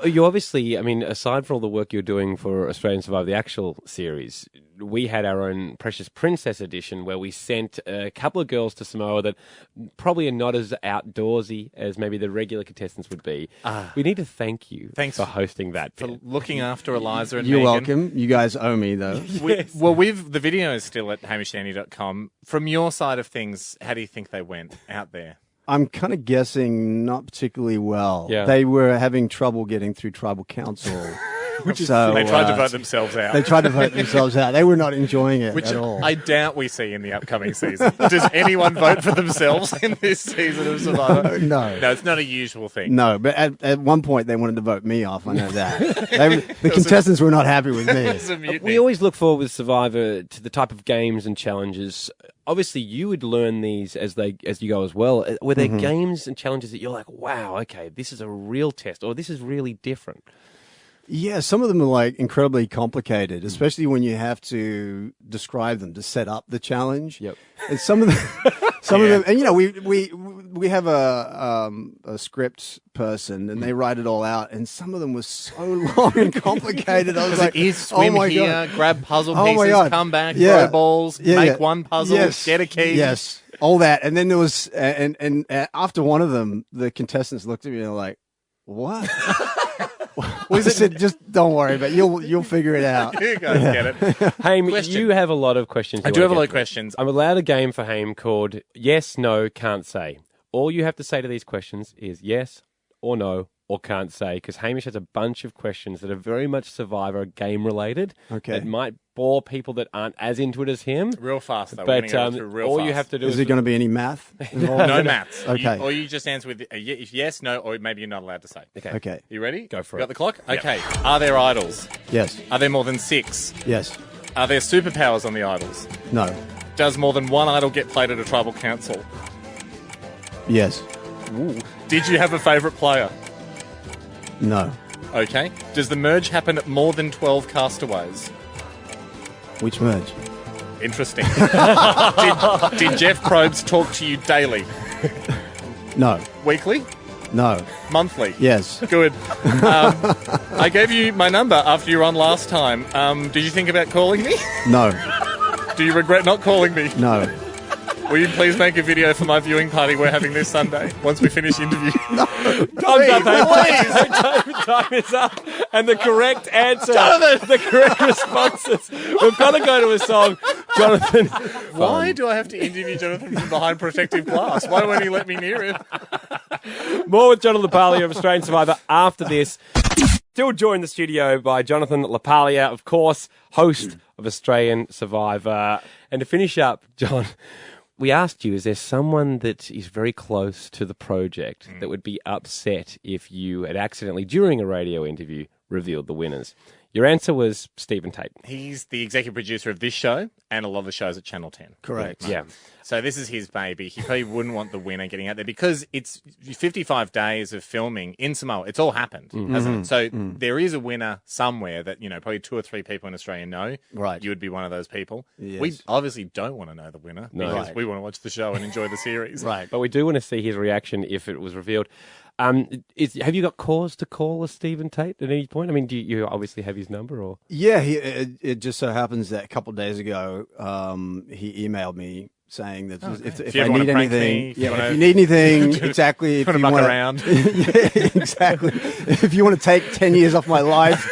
You obviously, I mean, aside from all the work you're doing for Australian Survivor, the actual series, we had our own Precious Princess edition where we sent a couple of girls to Samoa that probably are not as outdoorsy as maybe the regular contestants would be. We need to thank you for hosting that. For looking after Eliza and You're Megan. welcome. You guys owe me, though. Yes. The video is still at hamishandy.com. From your side of things, how do you think they went out there? I'm kind of guessing not particularly well. Yeah. They were having trouble getting through tribal council. They tried to vote themselves out. They tried to vote themselves out. They were not enjoying it at all. I doubt we see in the upcoming season. Does anyone vote for themselves in this season of Survivor? No. No, it's not a usual thing. No, but at one point they wanted to vote me off. I know that. The contestants were not happy with me. We always look forward with Survivor to the type of games and challenges. Obviously, you would learn these as you go as well. Were there games and challenges that you're like, wow, okay, this is a real test, or this is really different? Yeah, some of them are like incredibly complicated, especially when you have to describe them to set up the challenge. Yep. And some of them, and we have a script person, and they write it all out, and some of them were so long and complicated. I was like, swim here, grab puzzle Oh my pieces, God. come back, Yeah. throw balls, make one puzzle, get a key. Yes, all that, and then there was, and after one of them, the contestants looked at me and were like, "What?" I said, just don't worry, but you'll figure it out. You guys get it. Haim, you have a lot of questions. I do have a lot of questions. I'm allowed a game for Haim called Yes, No, Can't Say. All you have to say to these questions is yes or no or can't say, because Hamish has a bunch of questions that are very much Survivor game related. Okay. That might bore people that aren't as into it as him. Real fast, though. But all you have to do is there going to be any math involved? No maths. Okay. Or you just answer with yes, no, or maybe you're not allowed to say. Okay. You ready? Go for it. Got the clock? Yep. Okay. Are there idols? Yes. Are there more than 6? Yes. Are there superpowers on the idols? No. Does more than one idol get played at a tribal council? Yes. Ooh. Did you have a favourite player? No. Okay. Does the merge happen at more than 12 castaways? Which merge? Interesting. Did Jeff Probst talk to you daily? No. Weekly? No. Monthly? Yes. Good. I gave you my number after you were on last time. Did you think about calling me? No. Do you regret not calling me? No. Will you please make a video for my viewing party we're having this Sunday once we finish interview? No. Time's up, Haim. Time is up. And the correct answer, the correct responses. We've got to go to a song. Jonathan. Why do I have to interview Jonathan from behind protective glass? Why won't he let me near him? More with Jonathan LaPaglia of Australian Survivor after this. Still joined in the studio by Jonathan LaPaglia, of course, host of Australian Survivor. And to finish up, John, we asked you, is there someone that is very close to the project that would be upset if you had accidentally, during a radio interview, revealed the winners? Your answer was Stephen Tate. He's the executive producer of this show and a lot of the shows at Channel 10. Correct. Yeah. So this is his baby. He probably wouldn't want the winner getting out there because it's 55 days of filming in Samoa. It's all happened, hasn't it? So there is a winner somewhere that, probably 2 or 3 people in Australia know. Right. You would be one of those people. Yes. We obviously don't want to know the winner because we want to watch the show and enjoy the series. Right. But we do want to see his reaction if it was revealed. Have you got cause to call a Stephen Tate at any point? I mean, do you obviously have his number, or? Yeah, it just so happens that a couple of days ago, he emailed me saying that if I need anything, if you need anything, exactly. If you want to muck around, yeah, exactly. If you want to take 10 years off my life,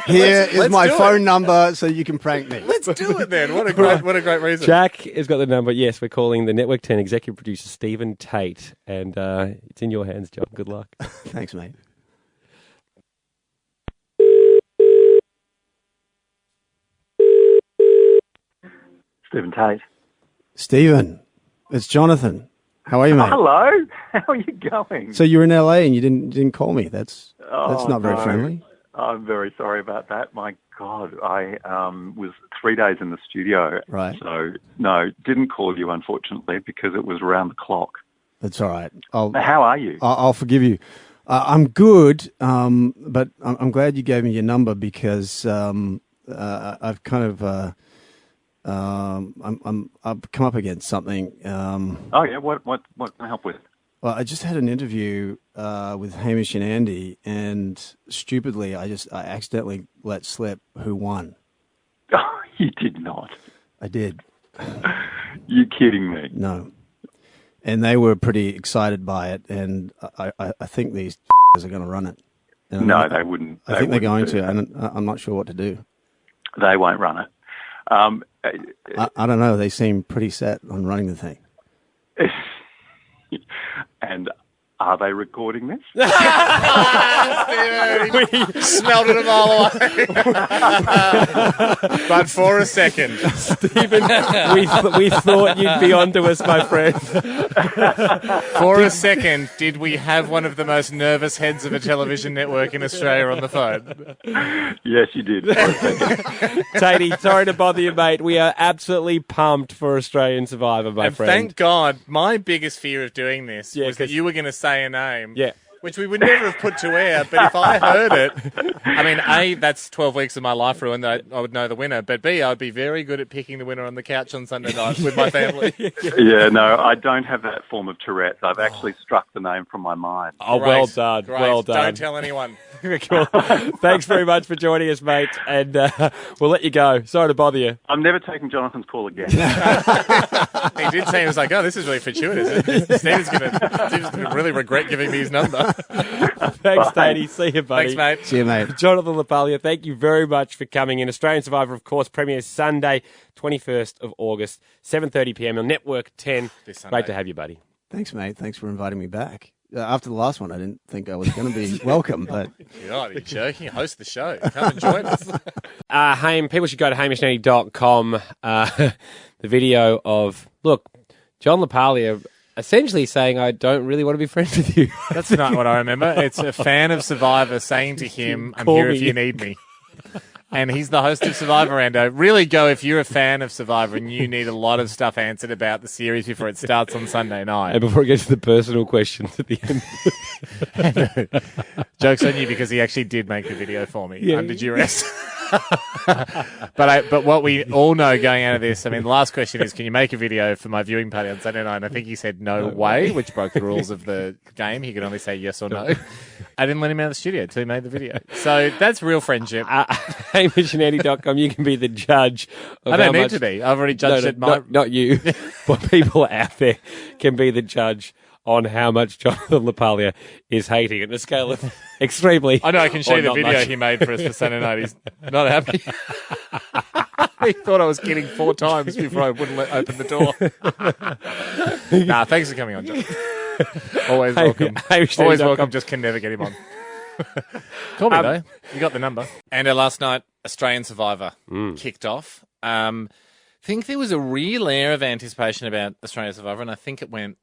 here is my phone number, so you can prank me. Let's do it then. What a great reason. Jack has got the number. Yes, we're calling the Network 10 executive producer Stephen Tate, and it's in your hands, John. Good luck. Thanks, mate. Stephen Tate. Stephen, it's Jonathan. How are you, mate? Hello. How are you going? So you're in LA and you didn't call me. That's not very friendly. I'm very sorry about that. My God, I was 3 days in the studio. Right. So, no, didn't call you, unfortunately, because it was around the clock. That's all right. How are you? I'll forgive you. I'm good, but I'm glad you gave me your number because I've kind of I've come up against something. Oh yeah, what can I help with? Well, I just had an interview with Hamish and Andy, and stupidly, I accidentally let slip who won. Oh, you did not. I did. You kidding me? No. And they were pretty excited by it, and I think these are going to run it. No, they wouldn't. I think they're going to, and I'm not sure what to do. They won't run it. I don't know. They seem pretty set on running the thing. And are they recording this? We smelled it a mile away. But for a second, Stephen, we thought you'd be onto us, my friend. For a second, did we have one of the most nervous heads of a television network in Australia on the phone? Yes, you did. Tatey, sorry to bother you, mate. We are absolutely pumped for Australian Survivor, my friend. Thank God, my biggest fear of doing this was that you were going to say a name. Yeah. Which we would never have put to air, but if I heard it, I mean, A, that's 12 weeks of my life ruined that I would know the winner, but B, I'd be very good at picking the winner on the couch on Sunday night with my family. Yeah, no, I don't have that form of Tourette's. I've actually struck the name from my mind. Oh, Great, well done. great. Well done. Don't tell anyone. Cool. Thanks very much for joining us, mate, and we'll let you go. Sorry to bother you. I'm never taking Jonathan's call again. He did say, he was like, oh, this is really fortuitous. Steve's going to really regret giving me his number. Thanks, Tatey. See you, buddy. Thanks, mate. See you, mate. Jonathan LaPaglia, thank you very much for coming in. Australian Survivor, of course, premieres Sunday, 21st of August, 7:30 p.m. on Network 10. Great to have you, buddy. Thanks, mate. Thanks for inviting me back. After the last one, I didn't think I was going to be welcome, but... God, are you joking? Host the show. Come and join us. People should go to hamishandy.com. The video of, look, John LaPaglia essentially saying, I don't really want to be friends with you. That's not what I remember. It's a fan of Survivor saying to him, I'm here if you need me. And he's the host of Survivor, Ando. Really go if you're a fan of Survivor and you need a lot of stuff answered about the series before it starts on Sunday night. And before it gets to the personal questions at the end. Joke's on you because he actually did make the video for me under duress. But what we all know going out of this, I mean, the last question is, can you make a video for my viewing party on Sunday night? And I think he said no way, which broke the rules of the game. He could only say yes or no. I didn't let him out of the studio until he made the video. So that's real friendship. hamishandy.com, you can be the judge of I don't need to be. I've already judged it. Not you, but people out there can be the judge on how much Jonathan LaPaglia is hating at a scale of extremely. I know, I can show you the video much. he made for us for Sunday night. He's not happy. He thought I was kidding 4 times before I wouldn't open the door. Nah, thanks for coming on, John. Always welcome. Always welcome, just can never get him on. Call me, though. You got the number. And last night, Australian Survivor kicked off. Think there was a real air of anticipation about Australian Survivor, and I think it went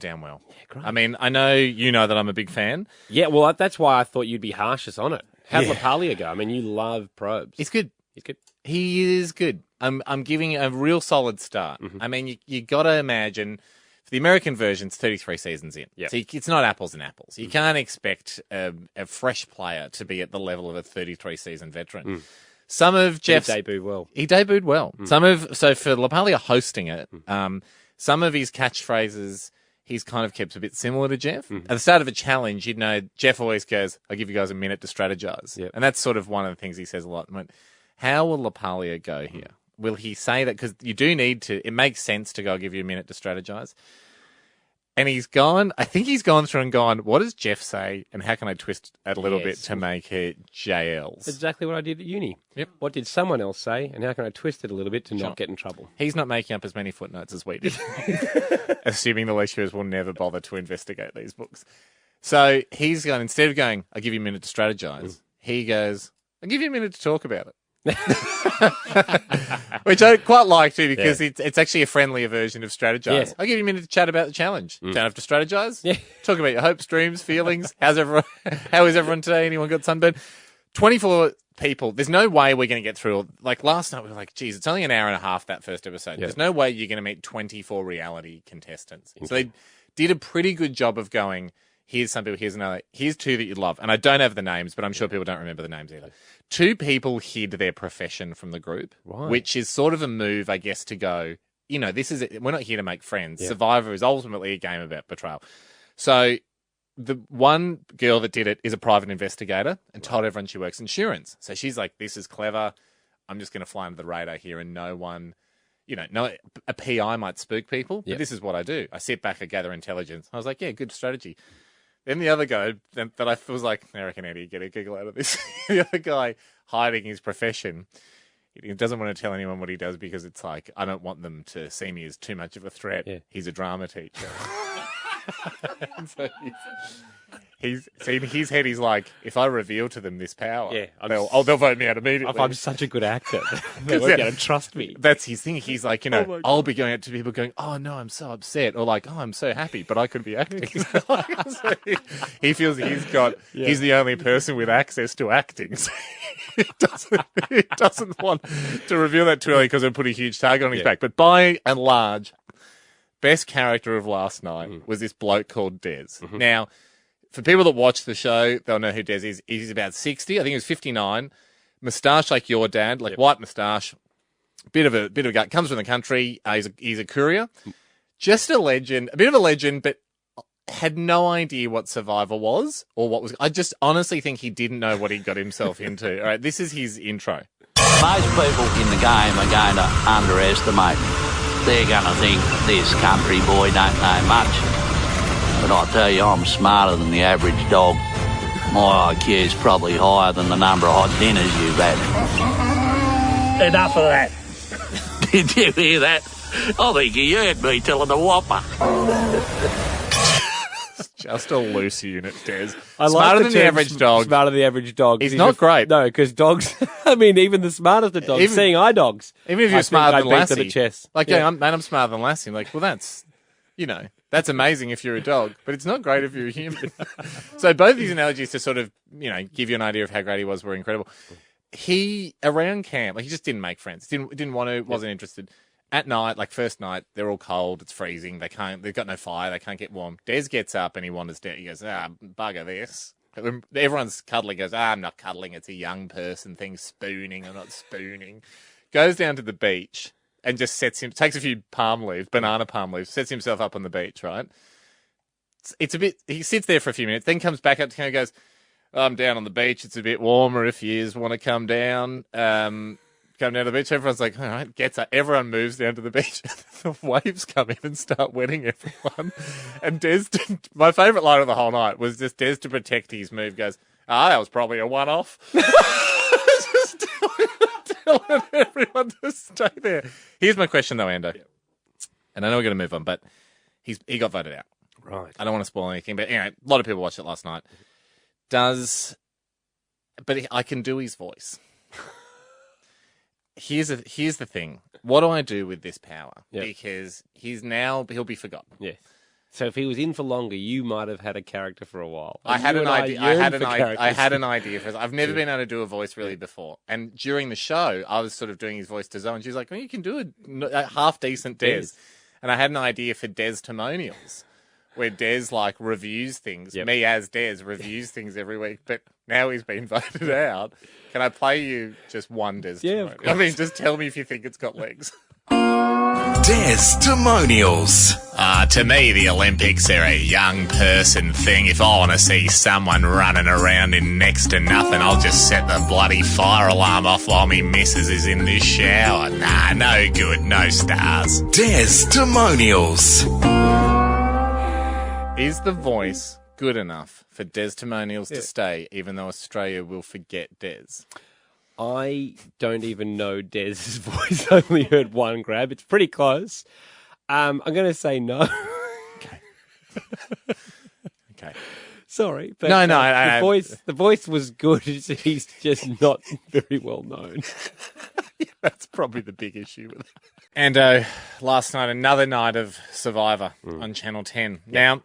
down well. Yeah, great. I mean, I know you know that I'm a big fan. Yeah, well, that's why I thought you'd be harshest on it. How'd Lapaglia go? I mean, you love probst. He's good. He's good. He is good. I'm giving a real solid start. I mean, you got to imagine, for the American version, it's 33 seasons in. Yep. So it's not apples and apples. You can't expect a fresh player to be at the level of a 33-season veteran. Some of Jeff's... He debuted well. He debuted well. So for Lapaglia hosting it, some of his catchphrases he's kind of kept a bit similar to Jeff. At the start of a challenge, you'd know Jeff always goes, I'll give you guys a minute to strategize. Yep. And that's sort of one of the things he says a lot. How will Lapaglia go here? Will he say that? Because you do need to, it makes sense to go, I'll give you a minute to strategize. And I think he's gone through and gone, what does Jeff say? And how can I twist it a little bit to make it JL's? Exactly what I did at uni. Yep. What did someone else say? And how can I twist it a little bit to not get in trouble? He's not making up as many footnotes as we did. Assuming the lecturers will never bother to investigate these books. So he's going, instead of going, I'll give you a minute to strategize, he goes, I'll give you a minute to talk about it. Which I quite like too, because it's actually a friendlier version of strategize. Yeah. I'll give you a minute to chat about the challenge. Don't have to strategize. Yeah. Talk about your hopes, dreams, feelings. How is everyone today? Anyone got sunburn? 24 people. There's no way we're going to get through. Like last night, we were like, geez, it's only an hour and a half, that first episode. Yeah. There's no way you're going to meet 24 reality contestants. So they did a pretty good job of going, here's some people, here's another, here's 2 that you'd love. And I don't have the names, but I'm sure people don't remember the names either. 2 people hid their profession from the group, which is sort of a move, I guess, to go, we're not here to make friends. Yeah. Survivor is ultimately a game about betrayal. So the one girl that did it is a private investigator and told everyone she works insurance. So she's like, this is clever. I'm just going to fly under the radar here and no one... a PI might spook people, but this is what I do. I sit back, I gather intelligence. I was like, yeah, good strategy. Then the other guy that I was like, I reckon Eddie get a giggle out of this. The other guy hiding his profession. He doesn't want to tell anyone what he does because it's like, I don't want them to see me as too much of a threat. Yeah. He's a drama teacher. So he's in his head. He's like, if I reveal to them this power, they'll vote me out immediately. I'm such a good actor. They won't get to trust me. That's his thing. He's like, I'll be going out to people going, oh no, I'm so upset, or like, oh, I'm so happy, but I could be acting. So he feels he's the only person with access to acting. So he doesn't want to reveal that too early because it'll put a huge target on his back. But by and large, best character of last night was this bloke called Des. Now, for people that watch the show, they'll know who Des is. He's about 60. I think he was 59. Moustache like your dad, white moustache. Bit of a gut. Comes from the country. He's a courier. Just a legend. A bit of a legend, but had no idea what Survivor was or what was. I just honestly think he didn't know what he got himself into. All right, this is his intro. Most people in the game are going to underestimate. They're going to think this country boy don't know much. But I tell you, I'm smarter than the average dog. My IQ is probably higher than the number of hot dinners you've had. Enough of that. Did you hear that? I think he heard me telling the whopper. Just a loose unit, Des. Smarter than the average dog. Smarter than the average dog. He's not great. No, because dogs, I mean, even the smartest of dogs, seeing eye dogs. Even if you're smarter than Lassie. The chest. Like, I'm smarter than Lassie. Like, well, that's, that's amazing if you're a dog, but it's not great if you're a human. So both these analogies to sort of, give you an idea of how great he was were incredible. He, around camp, he just didn't make friends. Didn't want to, wasn't interested. At night, first night, they're all cold, it's freezing, they've got no fire, they can't get warm. Des gets up and he wanders down, he goes, bugger this. Everyone's cuddling, goes, I'm not cuddling, it's a young person thing, spooning, I'm not spooning. Goes down to the beach and just takes a few banana palm leaves, sets himself up on the beach, right? It's a bit, he sits there for a few minutes, then comes back up to him and goes, I'm down on the beach, it's a bit warmer if you want to come down. Come down to the beach, everyone's like, all right, gets up. Everyone moves down to the beach. The waves come in and start wetting everyone. And Des, my favourite line of the whole night was just Des, to protect his move, goes, that was probably a one-off. telling everyone to stay there. Here's my question, though, Ando. Yep. And I know we're going to move on, but he got voted out. Right. I don't want to spoil anything, but anyway, a lot of people watched it last night. But I can do his voice. Here's the thing. What do I do with this power? Yep. Because he'll be forgotten. Yes. So if he was in for longer, you might have had a character for a while. I had an idea. I've never been able to do a voice really before. And during the show, I was sort of doing his voice to Zoe, and she was like, well, you can do a half-decent Des. And I had an idea for Des Testimonials, where Des, like, reviews things. Yep. Me as Des reviews things every week. But now he's been voted out. Can I play you just one Des Testimonial? I mean, just tell me if you think it's got legs. Testimonials. To me, the Olympics are a young person thing. If I want to see someone running around in next to nothing, I'll just set the bloody fire alarm off while me missus is in the shower. Nah, no good, no stars. Testimonials. Is the voice good enough for Testimonials to stay, even though Australia will forget Des? I don't even know Des's voice. I only heard one grab. It's pretty close. I'm going to say no. Okay. Sorry, but no. The voice was good. He's just not very well known. That's probably the big issue with it. And last night, another night of Survivor on Channel 10. Yep. Now,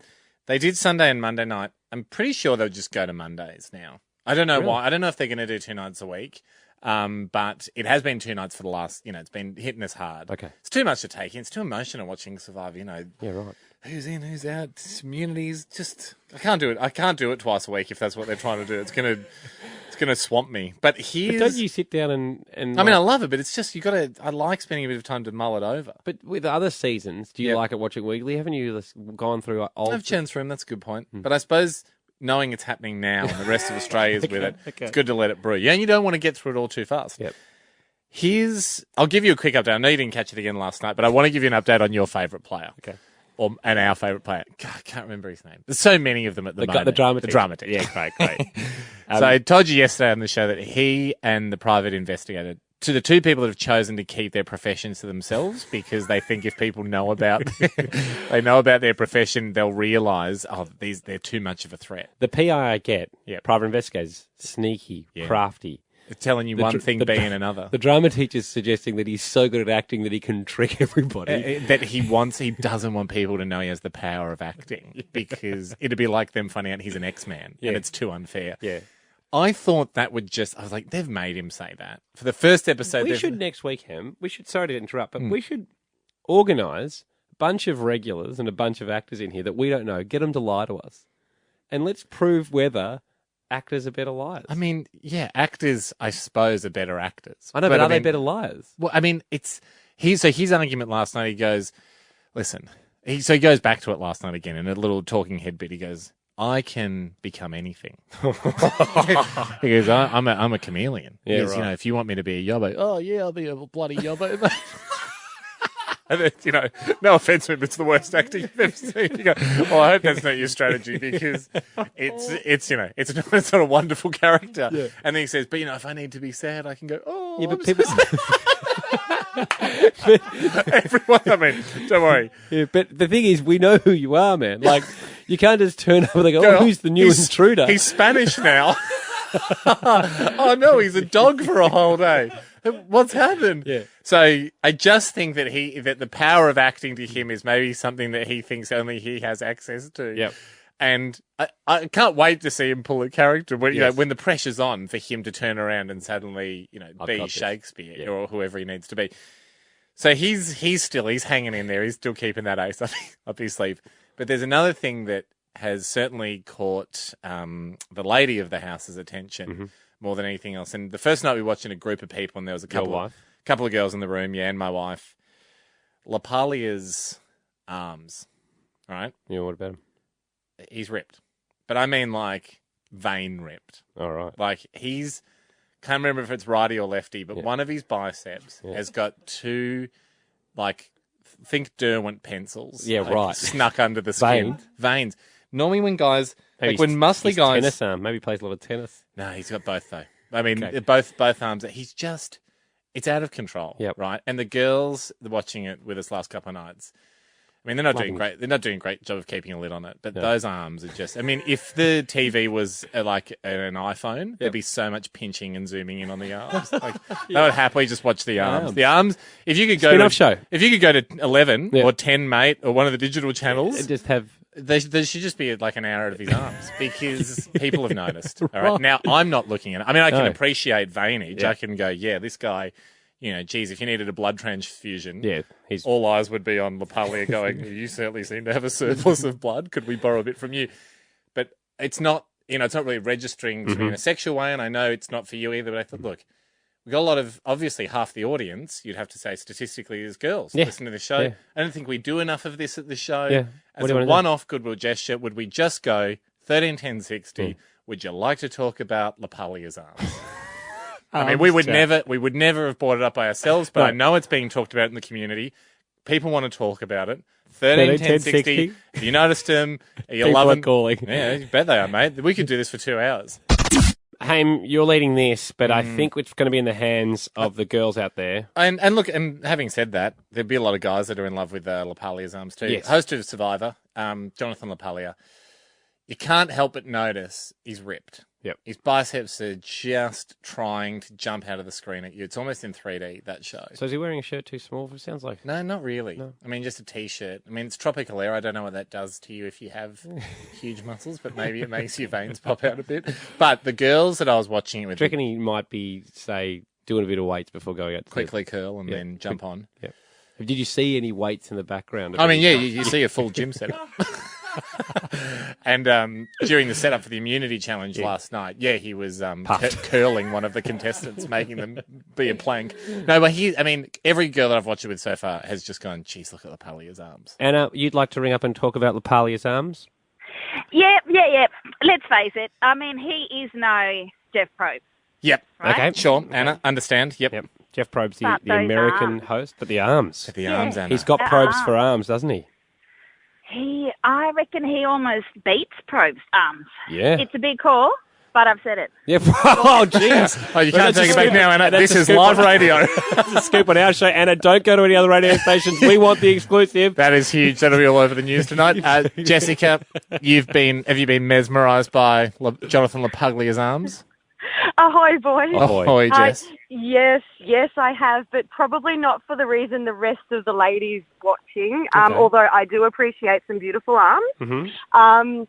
they did Sunday and Monday night. I'm pretty sure they'll just go to Mondays now. I don't know why. I don't know if they're going to do 2 nights a week. But it has been 2 nights for the last, it's been hitting us hard. Okay. It's too much to take in. It's too emotional watching Survivor, Yeah, right. Who's in, who's out, immunities. I can't do it. I can't do it twice a week if that's what they're trying to do. It's gonna swamp me. But don't you sit down and I mean, I love it, but it's just, I like spending a bit of time to mull it over. But with other seasons, do you like it watching weekly? Haven't you gone through old... I've churned through them, that's a good point. But I suppose... knowing it's happening now and the rest of Australia's with it, it's good to let it brew. Yeah, and you don't want to get through it all too fast. Yep. I'll give you a quick update. I know you didn't catch it again last night, but I want to give you an update on your favourite player. Okay. And our favourite player. God, I can't remember his name. There's so many of them at the moment. The drama team. The drama team. Yeah, great. So I told you yesterday on the show that he and the private investigator, to the two people that have chosen to keep their professions to themselves because they think if people know about their profession, they'll realise, they're too much of a threat. The PI I get, private investigators, sneaky, crafty. They're telling you one thing being another. The drama teacher's suggesting that he's so good at acting that he can trick everybody. That he doesn't want people to know he has the power of acting because it'd be like them finding out he's an X-Man and it's too unfair. Yeah. I thought that would I was like, they've made him say that. For the first episode... We should next week, sorry to interrupt, but we should organise a bunch of regulars and a bunch of actors in here that we don't know, get them to lie to us. And let's prove whether actors are better liars. I mean, yeah, actors, I suppose, are better actors. I know, but are they better liars? Well, I mean, his argument last night, he goes, listen, he goes back to it last night again in a little talking head bit. He goes, I can become anything. He goes, I'm a chameleon. Yeah, he goes, right. If you want me to be a yobbo, oh yeah, I'll be a bloody yobbo. And then, no offense to him, it's the worst acting you've ever seen. You go, well, I hope that's not your strategy because it's not a wonderful character. Yeah. And then he says, but if I need to be sad, I can go, oh, yeah, but I'm people. Everyone, I mean, don't worry. Yeah, but the thing is, we know who you are, man. Like, you can't just turn up and they go, who's the new intruder? He's Spanish now. Oh no, he's a dog for a whole day. What's happened? Yeah. So I just think that that the power of acting to him is maybe something that he thinks only he has access to. Yep. And I can't wait to see him pull a character when when the pressure's on for him to turn around and suddenly be Shakespeare or whoever he needs to be. So he's hanging in there. He's still keeping that ace up his sleeve. But there's another thing that has certainly caught the lady of the house's attention more than anything else. And the first night we watched in a group of people, and there was a couple of girls in the room, and my wife. Lapaglia's arms, right? Yeah, what about him? He's ripped. But I mean like vein ripped. All right. Like can't remember if it's righty or lefty, but one of his biceps has got two, think Derwent pencils. Yeah, right. Snuck under the skin. Veins. Normally when guys, when muscly guys... tennis arm. Maybe he plays a lot of tennis. No, he's got both though. I mean, both arms. He's just... it's out of control, Yep. right? And the girls watching it with us last couple of nights, I mean, they're not doing great. They're not doing a great job of keeping a lid on it. But those arms are just. I mean, if the TV was like an iPhone, there'd be so much pinching and zooming in on the arms. Like they would happily just watch the arms. The arms. If you could go Spin-off show. If you could go to 11 or 10, mate, or one of the digital channels, just have. There should just be like an hour of his arms because people have noticed. All right. Now I'm not looking at it. I mean, I can appreciate veinage. I can go, yeah, this guy. You know, geez, if you needed a blood transfusion, all eyes would be on lapaglia going, you certainly seem to have a surplus of blood. Could we borrow a bit from you? But it's not, it's not really registering to me in a sexual way, and I know it's not for you either, but I thought, look, we've got a lot of, obviously half the audience, you'd have to say statistically, is girls listen to the show. Yeah. I don't think we do enough of this at the show. Yeah. As a one-off goodwill gesture, would we just go 13, 10, 60, would you like to talk about lapaglia's arms? I mean, we would never have brought it up by ourselves, but I know it's being talked about in the community. People want to talk about it. 13, 10, 60. Have you noticed them? Are you loving? Calling. Yeah, you bet they are, mate. We could do this for 2 hours. Haim, you're leading this, but I think it's going to be in the hands of the girls out there. And look, and having said that, there'd be a lot of guys that are in love with lapaglia's arms too. Yes. Host of Survivor, Jonathan Lapaglia. You can't help but notice he's ripped. Yep. His biceps are just trying to jump out of the screen at you. It's almost in 3D, that show. So is he wearing a shirt too small? It sounds like. No, not really. No. I mean, just a T-shirt. I mean, it's tropical air. I don't know what that does to you if you have huge muscles, but maybe it makes your veins pop out a bit. But the girls that I was watching it with... Do you reckon he might be, say, doing a bit of weights before going out? Quickly curl and then jump on. Yeah. Did you see any weights in the background? I mean, yeah, you see a full gym setup. And during the setup for the immunity challenge last night, he was curling one of the contestants, making them be a plank. No, but every girl that I've watched it with so far has just gone, geez, look at Lapaglia's arms. Anna, you'd like to ring up and talk about Lapaglia's arms? Yeah. Let's face it. I mean, he is no Jeff Probst. Yep. Right? Okay, sure. Anna, understand. Yep. Jeff Probst, the American host, but the arms. The arms, Anna. He's got Probst for arms, doesn't he? I reckon he almost beats Probst's arms. Yeah. It's a big call, but I've said it. Yeah. Oh, jeez. You can't take it back now, Anna. This is live radio. That's a scoop on our show. Anna, don't go to any other radio stations. We want the exclusive. That is huge. That'll be all over the news tonight. Jessica, have you been mesmerised by Jonathan Lapaglia's arms? Ahoy, boys. Ahoy, Jess. Yes, I have, but probably not for the reason the rest of the ladies watching, although I do appreciate some beautiful arms. Mm-hmm.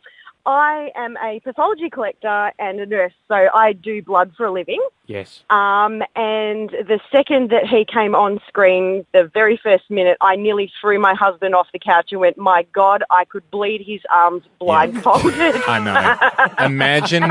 I am a pathology collector and a nurse, so I do blood for a living. Yes. And the second that he came on screen, the very first minute, I nearly threw my husband off the couch and went, my God, I could bleed his arms blindfolded. I know. Imagine.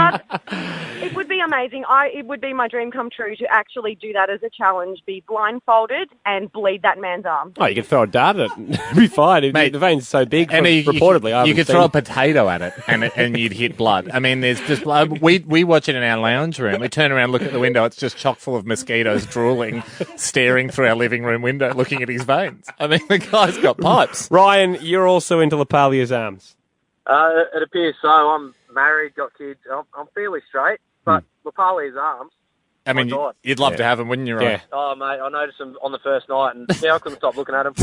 It would be amazing. It would be my dream come true to actually do that as a challenge, be blindfolded and bleed that man's arm. Oh, you could throw a dart at it. It'd be fine. Mate, the veins are so big. And reportedly, you could throw a potato at it and you'd hit blood. I mean, there's just blood. We watch it in our lounge room. We turn around, look at the window. It's just chock full of mosquitoes drooling, staring through our living room window, looking at his veins. I mean, the guy's got pipes. Ryan, you're also into Lapaglia's arms. It appears so. I'm married, got kids. I'm fairly straight, but Lapaglia's arms. I mean, you'd love to have them, wouldn't you, Ryan? Yeah. Oh, mate, I noticed them on the first night, and I couldn't stop looking at them.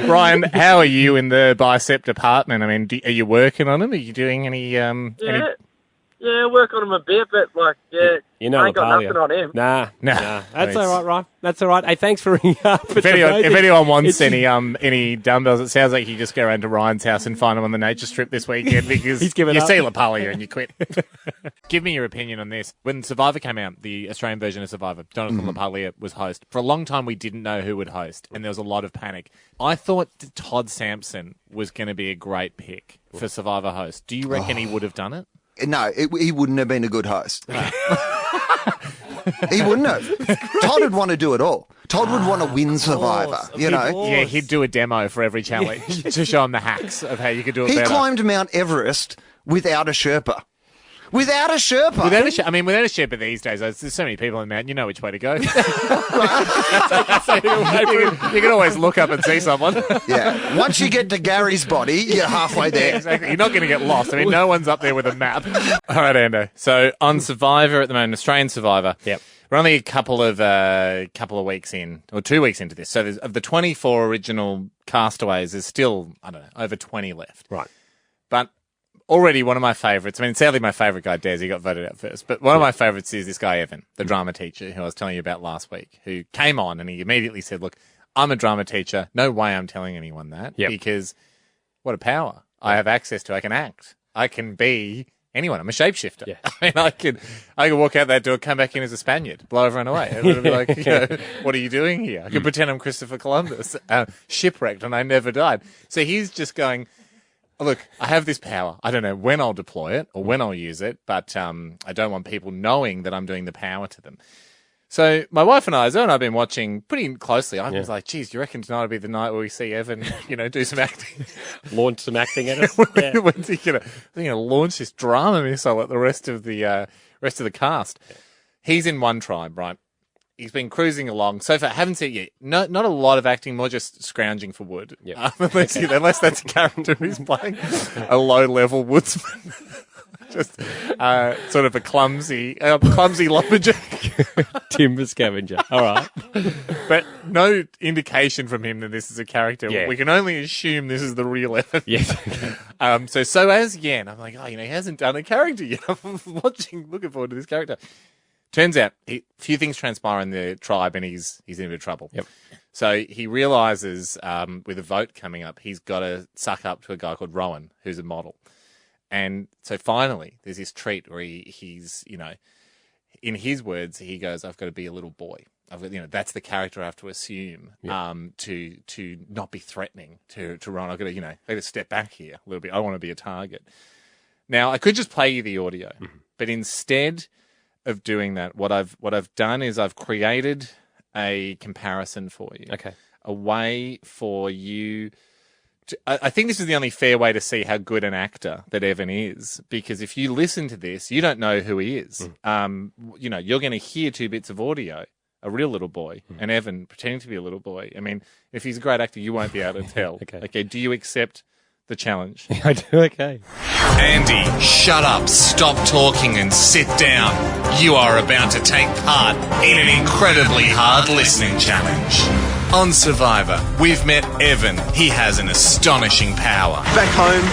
Ryan, how are you in the bicep department? I mean, are you working on them? Are you doing any? Yeah, work on him a bit, but you know, I ain't got Lapaglia. nothing on him. Nah. That's all right, Ryan. That's all right. Hey, thanks for ringing up. If anyone wants any dumbbells, it sounds like you just go around to Ryan's house and find them on the nature strip this weekend because you see Lapaglia and you quit. Give me your opinion on this. When Survivor came out, the Australian version of Survivor, Jonathan Lapaglia was host. For a long time, we didn't know who would host, and there was a lot of panic. I thought Todd Sampson was going to be a great pick for Survivor host. Do you reckon he would have done it? No, he wouldn't have been a good host. He wouldn't have. Todd would want to do it all. Todd would want to win Survivor, you know. Yeah, he'd do a demo for every challenge to show him the hacks of how you could do it He better. climbed Mount Everest without a Sherpa. Without a Sherpa. Without a Sherpa these days, there's so many people in the mountain, you know which way to go. You can always look up and see someone. Yeah. Once you get to Gary's body, you're halfway there. Yeah, exactly. You're not going to get lost. I mean, no one's up there with a map. All right, Ando. So on Survivor at the moment, Australian Survivor. Yep. We're only a couple of weeks in, or 2 weeks into this. So of the 24 original castaways, there's still, I don't know, over 20 left. Right. But already one of my favourites, I mean, sadly my favourite guy, Des, he got voted out first, but one of my favourites is this guy, Evan, the drama teacher, who I was telling you about last week, who came on and he immediately said, look, I'm a drama teacher. No way I'm telling anyone that, because what a power I have access to. I can act. I can be anyone. I'm a shapeshifter. Yeah. I mean, I could walk out that door, come back in as a Spaniard, blow everyone away. It would be like, what are you doing here? I could pretend I'm Christopher Columbus, shipwrecked and I never died. So he's just going, look, I have this power. I don't know when I'll deploy it or when I'll use it, but I don't want people knowing that I'm doing the power to them. So my wife and I, Zoe and I have been watching pretty closely. I was like, geez, do you reckon tonight will be the night where we see Evan, do some acting? Launch some acting at us? When's he going to launch this drama missile at the rest of the cast? Yeah. He's in one tribe, right? He's been cruising along. So far, I haven't seen it yet. Not a lot of acting, more just scrounging for wood. Yep. Unless that's a character he's playing, a low-level woodsman. Just sort of a clumsy lumberjack. Timber scavenger. All right. But no indication from him that this is a character. Yeah. We can only assume this is the real Evan. Yes. So as Yen, I'm like, he hasn't done a character yet. I'm looking forward to this character. Turns out, a few things transpire in the tribe and he's in a bit of trouble. Yep. So he realises with a vote coming up, he's got to suck up to a guy called Rowan, who's a model. And so finally, there's this treat where he's, in his words, he goes, I've got to be a little boy. That's the character I have to assume to not be threatening to Rowan. I've got to, step back here a little bit. I want to be a target. Now, I could just play you the audio, but instead of doing that, what I've done is I've created a comparison for you. Okay. A way for you to, I think this is the only fair way to see how good an actor that Evan is, because if you listen to this, you don't know who he is. You're going to hear two bits of audio, a real little boy and Evan pretending to be a little boy. I mean, if he's a great actor, you won't be able to tell. Okay. Do you accept the challenge? I do. Okay. Andy, shut up, stop talking and sit down. You are about to take part in an incredibly hard listening challenge. On Survivor, we've met Evan. He has an astonishing power. Back home,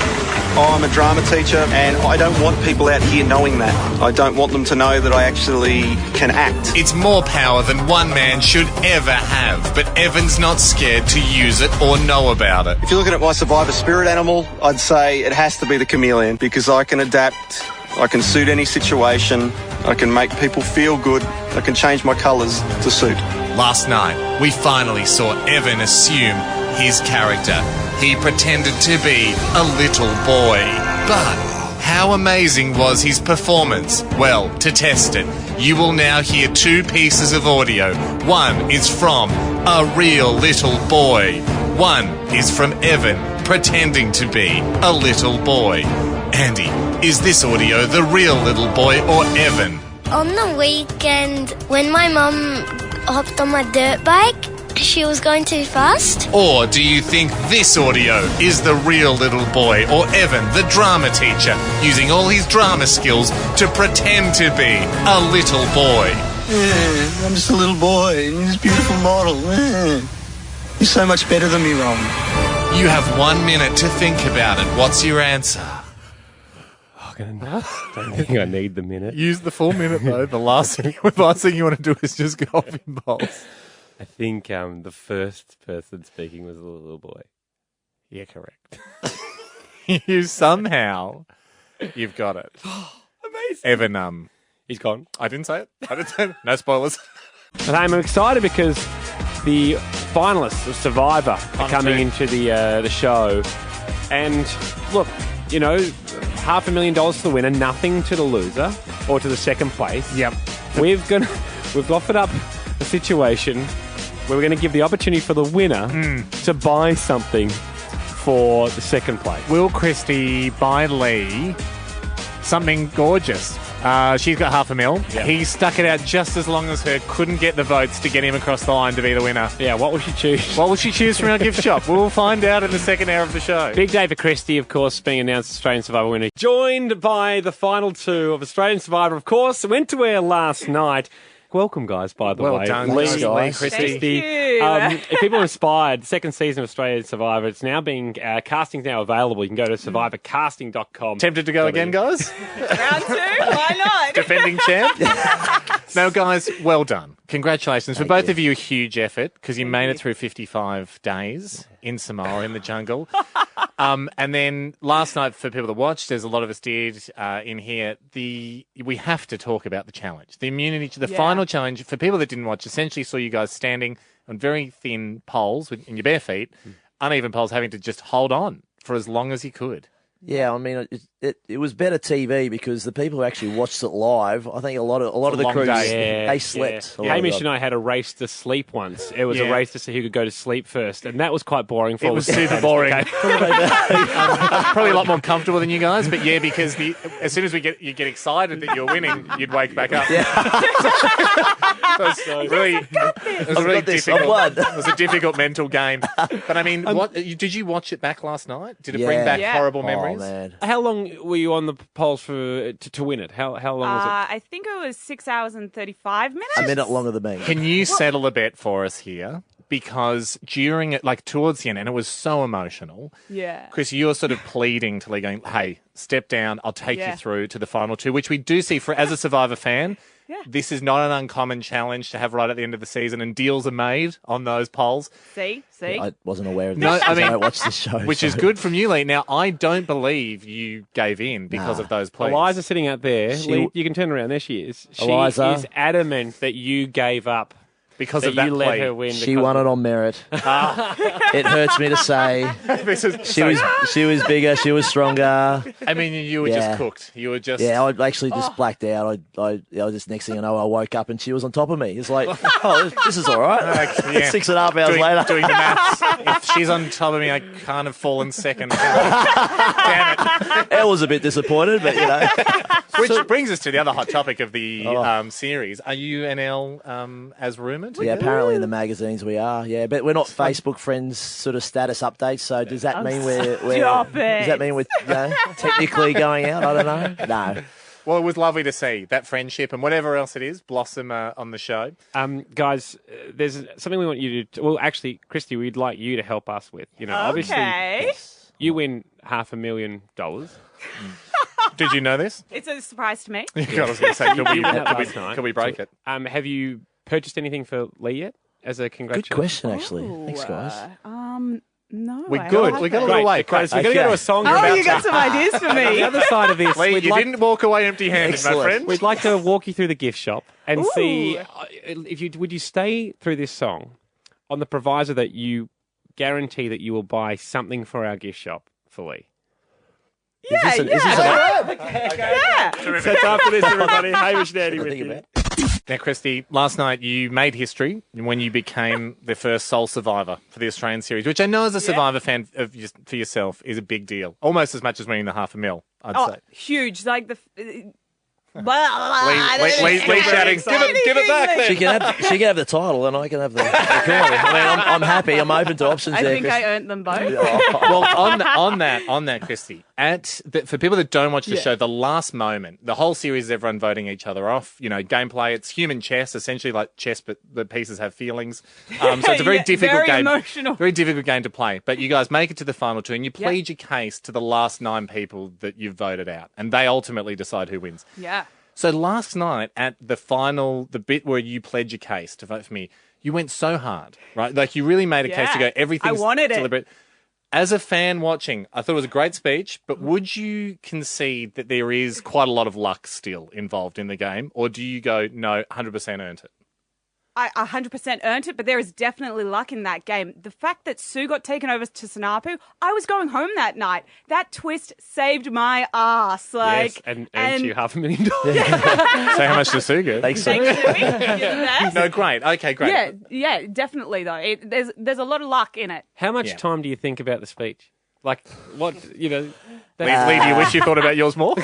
I'm a drama teacher and I don't want people out here knowing that. I don't want them to know that I actually can act. It's more power than one man should ever have, but Evan's not scared to use it or know about it. If you're looking at my Survivor spirit animal, I'd say it has to be the chameleon, because I can adapt, I can suit any situation, I can make people feel good, I can change my colours to suit. Last night, we finally saw Evan assume his character. He pretended to be a little boy. But how amazing was his performance? Well, to test it, you will now hear two pieces of audio. One is from a real little boy. One is from Evan pretending to be a little boy. Andy, is this audio the real little boy or Evan? On the weekend, when my mum hopped on my dirt bike, she was going too fast. Or do you think this audio is the real little boy or Evan, the drama teacher, using all his drama skills to pretend to be a little boy? Yeah, I'm just a little boy in this beautiful model. Yeah. You're so much better than me, Ron. You have 1 minute to think about it. What's your answer? I don't think I need the minute. Use the full minute, though. The last thing you want to do is just go off impulse. I think the first person speaking was a little boy. Yeah, correct. You've got it. Amazing. Evan, he's gone. I didn't say it. No spoilers. But I'm excited because the finalists of Survivor are coming into the show. And look, $500,000 to the winner, nothing to the loser or to the second place. Yep. We've offered up a situation where we're going to give the opportunity for the winner to buy something for the second place. Will Christie buy Lee something gorgeous. She's got $500,000. Yep. He stuck it out just as long as her, couldn't get the votes to get him across the line to be the winner. Yeah, what will she choose? What will she choose from our gift shop? We'll find out in the second hour of the show. Big day for Christie, of course, being announced Australian Survivor winner. Joined by the final two of Australian Survivor, of course, went to air last night. Welcome, guys, by the way. Well done, Lee, guys. Christie. Thank you. If people are inspired, second season of Australian Survivor, it's now being, casting's now available. You can go to survivorcasting.com. Tempted to go again, guys? Round 2? Why not? Defending champ? No, guys, well done. Congratulations. For both of you, a huge effort because you made it through 55 days in Samoa in the jungle. And then last night, for people that watched, as a lot of us did in here, we have to talk about the challenge. The immunity to the final challenge, for people that didn't watch, essentially saw you guys standing on very thin poles in your bare feet, uneven poles, having to just hold on for as long as you could. Yeah, I mean, it was better TV because the people who actually watched it live, I think a lot of the crew, they slept. Yeah. Hamish and I had a race to sleep once. It was a race to see who could go to sleep first, and that was quite boring. For it was super boring. Probably a lot more comfortable than you guys, but yeah, because as soon as you get excited that you're winning, you'd wake back up. Yeah. It was really difficult. It was a difficult mental game. But I mean, did you watch it back last night? Did it bring back horrible memories? Man. How long were you on the polls to win it? How long was it? I think it was 6 hours and 35 minutes. A minute longer than me. Can you settle a bet for us here? Because during it, like towards the end, and it was so emotional. Yeah. Chris, you were sort of pleading to Lee, going, "Hey, step down. I'll take you through to the final two," which we do see as a Survivor fan. Yeah. This is not an uncommon challenge to have right at the end of the season, and deals are made on those polls. See? Yeah, I wasn't aware of this. No, I mean, I watched this show. Which is good from you, Lee. Now, I don't believe you gave in because of those pleas. Eliza's sitting out there. Lee, you can turn around. There she is. Eliza. She is adamant that you gave up. Because of that you plea. let her win. She won it on merit. It hurts me to say. She was bigger. She was stronger. I mean, you were just cooked. You were just... Yeah, I actually just blacked out. I just next thing I know, I woke up and she was on top of me. It's like, this is all right. 6.5 hours later. Doing the maths. If she's on top of me, I can't have fallen second. Damn it. Elle was a bit disappointed, but, you know. Which brings us to the other hot topic of the series. Are you and Elle as rumoured? Yeah, apparently in the magazines we are. Yeah, but we're not Facebook friends sort of status updates. So does that mean we're Stop it. Does that mean we're technically going out? I don't know. No. Well, it was lovely to see that friendship and whatever else it is blossom on the show. Guys, there's something we want you to... Well, actually, Christie, we'd like you to help us with. You know, obviously, you win $500,000. Did you know this? It's a surprise to me. I was going to say, can we break it? Have you purchased anything for Lee yet as a congratulations? Good question, actually. Thanks, guys. No. We're good. We got a little way. We're going to go to a song. You got some ideas for me. The other side of this, Lee, you didn't walk away empty-handed, my friend. We'd like to walk you through the gift shop and see would you stay through this song on the proviso that you guarantee that you will buy something for our gift shop for Lee. Yeah. So it's after this, everybody. Hamish and Andy with you. Now, Christie, last night you made history when you became the first sole survivor for the Australian series, which I know as a Survivor fan for yourself is a big deal, almost as much as winning the $500,000, I'd say. Huge. Like the... Lee shouting, give it back then. She can have the title and I can have the curly. I mean, I'm happy. I'm open to options I there. think I earned them both. Well, on that, Christie, for people that don't watch the show, the last moment, the whole series is everyone voting each other off. You know, gameplay, it's human chess, essentially like chess, but the pieces have feelings. So it's a very difficult game. Emotional. Very difficult game to play. But you guys make it to the final two and you plead your case to the last 9 people that you've voted out. And they ultimately decide who wins. Yeah. So last night at the bit where you pledge your case to vote for me, you went so hard, right? Like you really made a case to go, everything's deliberate. As a fan watching, I thought it was a great speech, but would you concede that there is quite a lot of luck still involved in the game? Or do you go, no, 100% earned it? I 100% earned it, but there is definitely luck in that game. The fact that Sue got taken over to Sanapu, I was going home that night. That twist saved my ass. Yes, and earned you $500,000. So how much does Sue get? Thanks, Sue. No, great. Okay, great. Yeah, definitely, though. There's a lot of luck in it. How much time do you think about the speech? Like, what, Lee, do you wish you thought about yours more?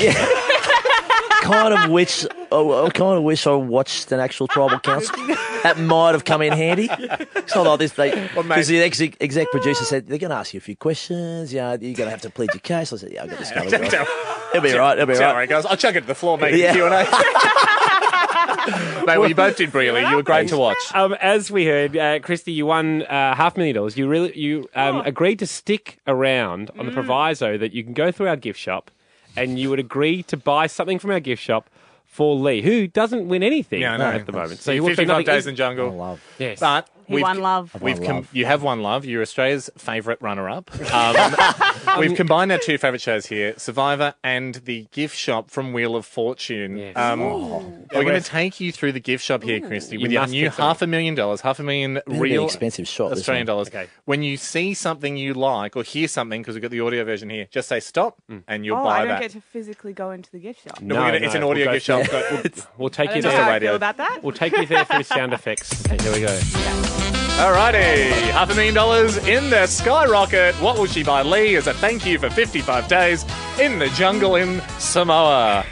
kind of wish I watched an actual tribal council. That might have come in handy. It's not like this. Because the exec producer said they're going to ask you a few questions. You know, you're going to have to plead your case. I said, yeah, I've got this covered. It'll be right. It'll be Don't right. worry, guys. I'll chuck it to the floor, mate. Q&A. Mate, well, you both did brilliantly. You were great to watch. As we heard, Christie, you won $500,000. You agreed to stick around on the proviso that you can go through our gift shop and you would agree to buy something from our gift shop for Lee, who doesn't win anything at the moment. So 55 Days in Jungle. Love. Yes. But He won love. You have won love. You're Australia's favourite runner-up. We've combined our two favourite shows here, Survivor and the gift shop from Wheel of Fortune. Yes. We're going to take you through the gift shop here, Christy, with your new $500,000 real expensive shot, Australian dollars. Okay. When you see something you like or hear something, because we've got the audio version here, just say stop and you'll buy I don't that. get to physically go into the gift shop. No, it's an audio gift shop. We'll take I you don't know there. how I feel about that. We'll take you there for the sound effects. Okay, here we go. Alrighty, $500,000 in the skyrocket. What will she buy Lee as a thank you for 55 days in the jungle in Samoa?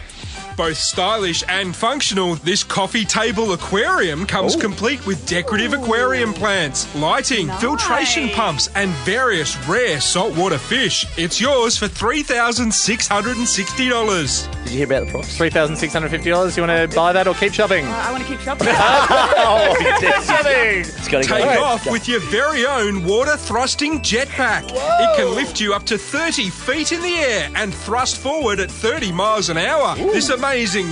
Both stylish and functional, this coffee table aquarium comes complete with decorative aquarium plants, lighting, filtration pumps, and various rare saltwater fish. It's yours for $3,660. Did you hear about the price? $3,650. You want to buy that or keep shopping? I want to keep shopping. Keep shopping. It's got to Take go. off with your very own water thrusting jetpack. It can lift you up to 30 feet in the air and thrust forward at 30 miles an hour. This amazing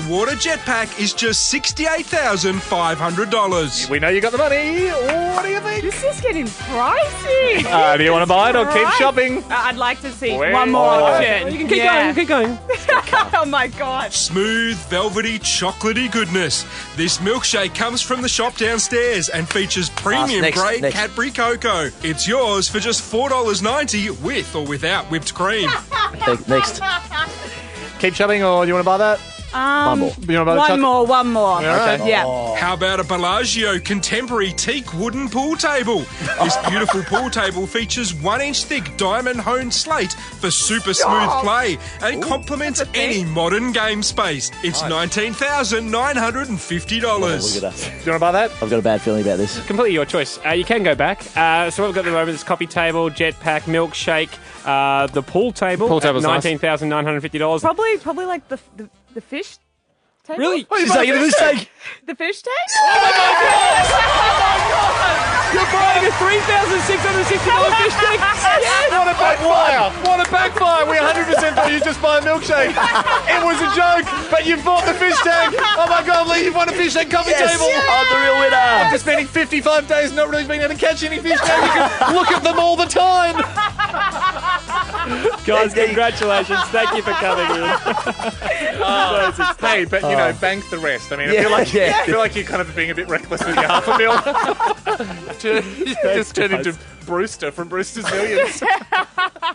water jetpack is just $68,500. We know you got the money. What do you think? This is getting pricey. Do you want to buy it or keep shopping? I'd like to see Wait. one more option. You can keep going. You can keep going. Oh my god. Smooth, velvety, chocolatey goodness. This milkshake comes from the shop downstairs and features premium Next. grade Cadbury cocoa. It's yours for just $4.90 with or without whipped cream. Next. Keep shopping or do you want to buy that? One more. You want to buy the One more. Okay. Yeah. How about a Bellagio contemporary teak wooden pool table? This beautiful pool table features 1-inch thick diamond honed slate for super smooth play and complements any modern game space. It's $19,950. Look at that. Do you want to buy that? I've got a bad feeling about this. Completely your choice. You can go back. So what we've got at the moment is coffee table, jetpack, milkshake, the pool table. Pool table's nice. $19,950. Probably like the fish table. Really? She's taking this take. The fish tank? Oh my God! You're buying a $3,660 fish tank? Yes. What a backfire! What a backfire! We 100% thought you just buy a milkshake. It was a joke, but you bought the fish tank. Oh my God, Lee, you've won a fish tank coffee table. I'm the real winner. After spending 55 days not really being able to catch any fish tank, you can look at them all the time. Guys, congratulations. Thank you for coming in. Hey, but you know, bank the rest. I mean, I feel like you're kind of being a bit reckless with your $500,000. Just turn into Brewster from Brewster's Millions.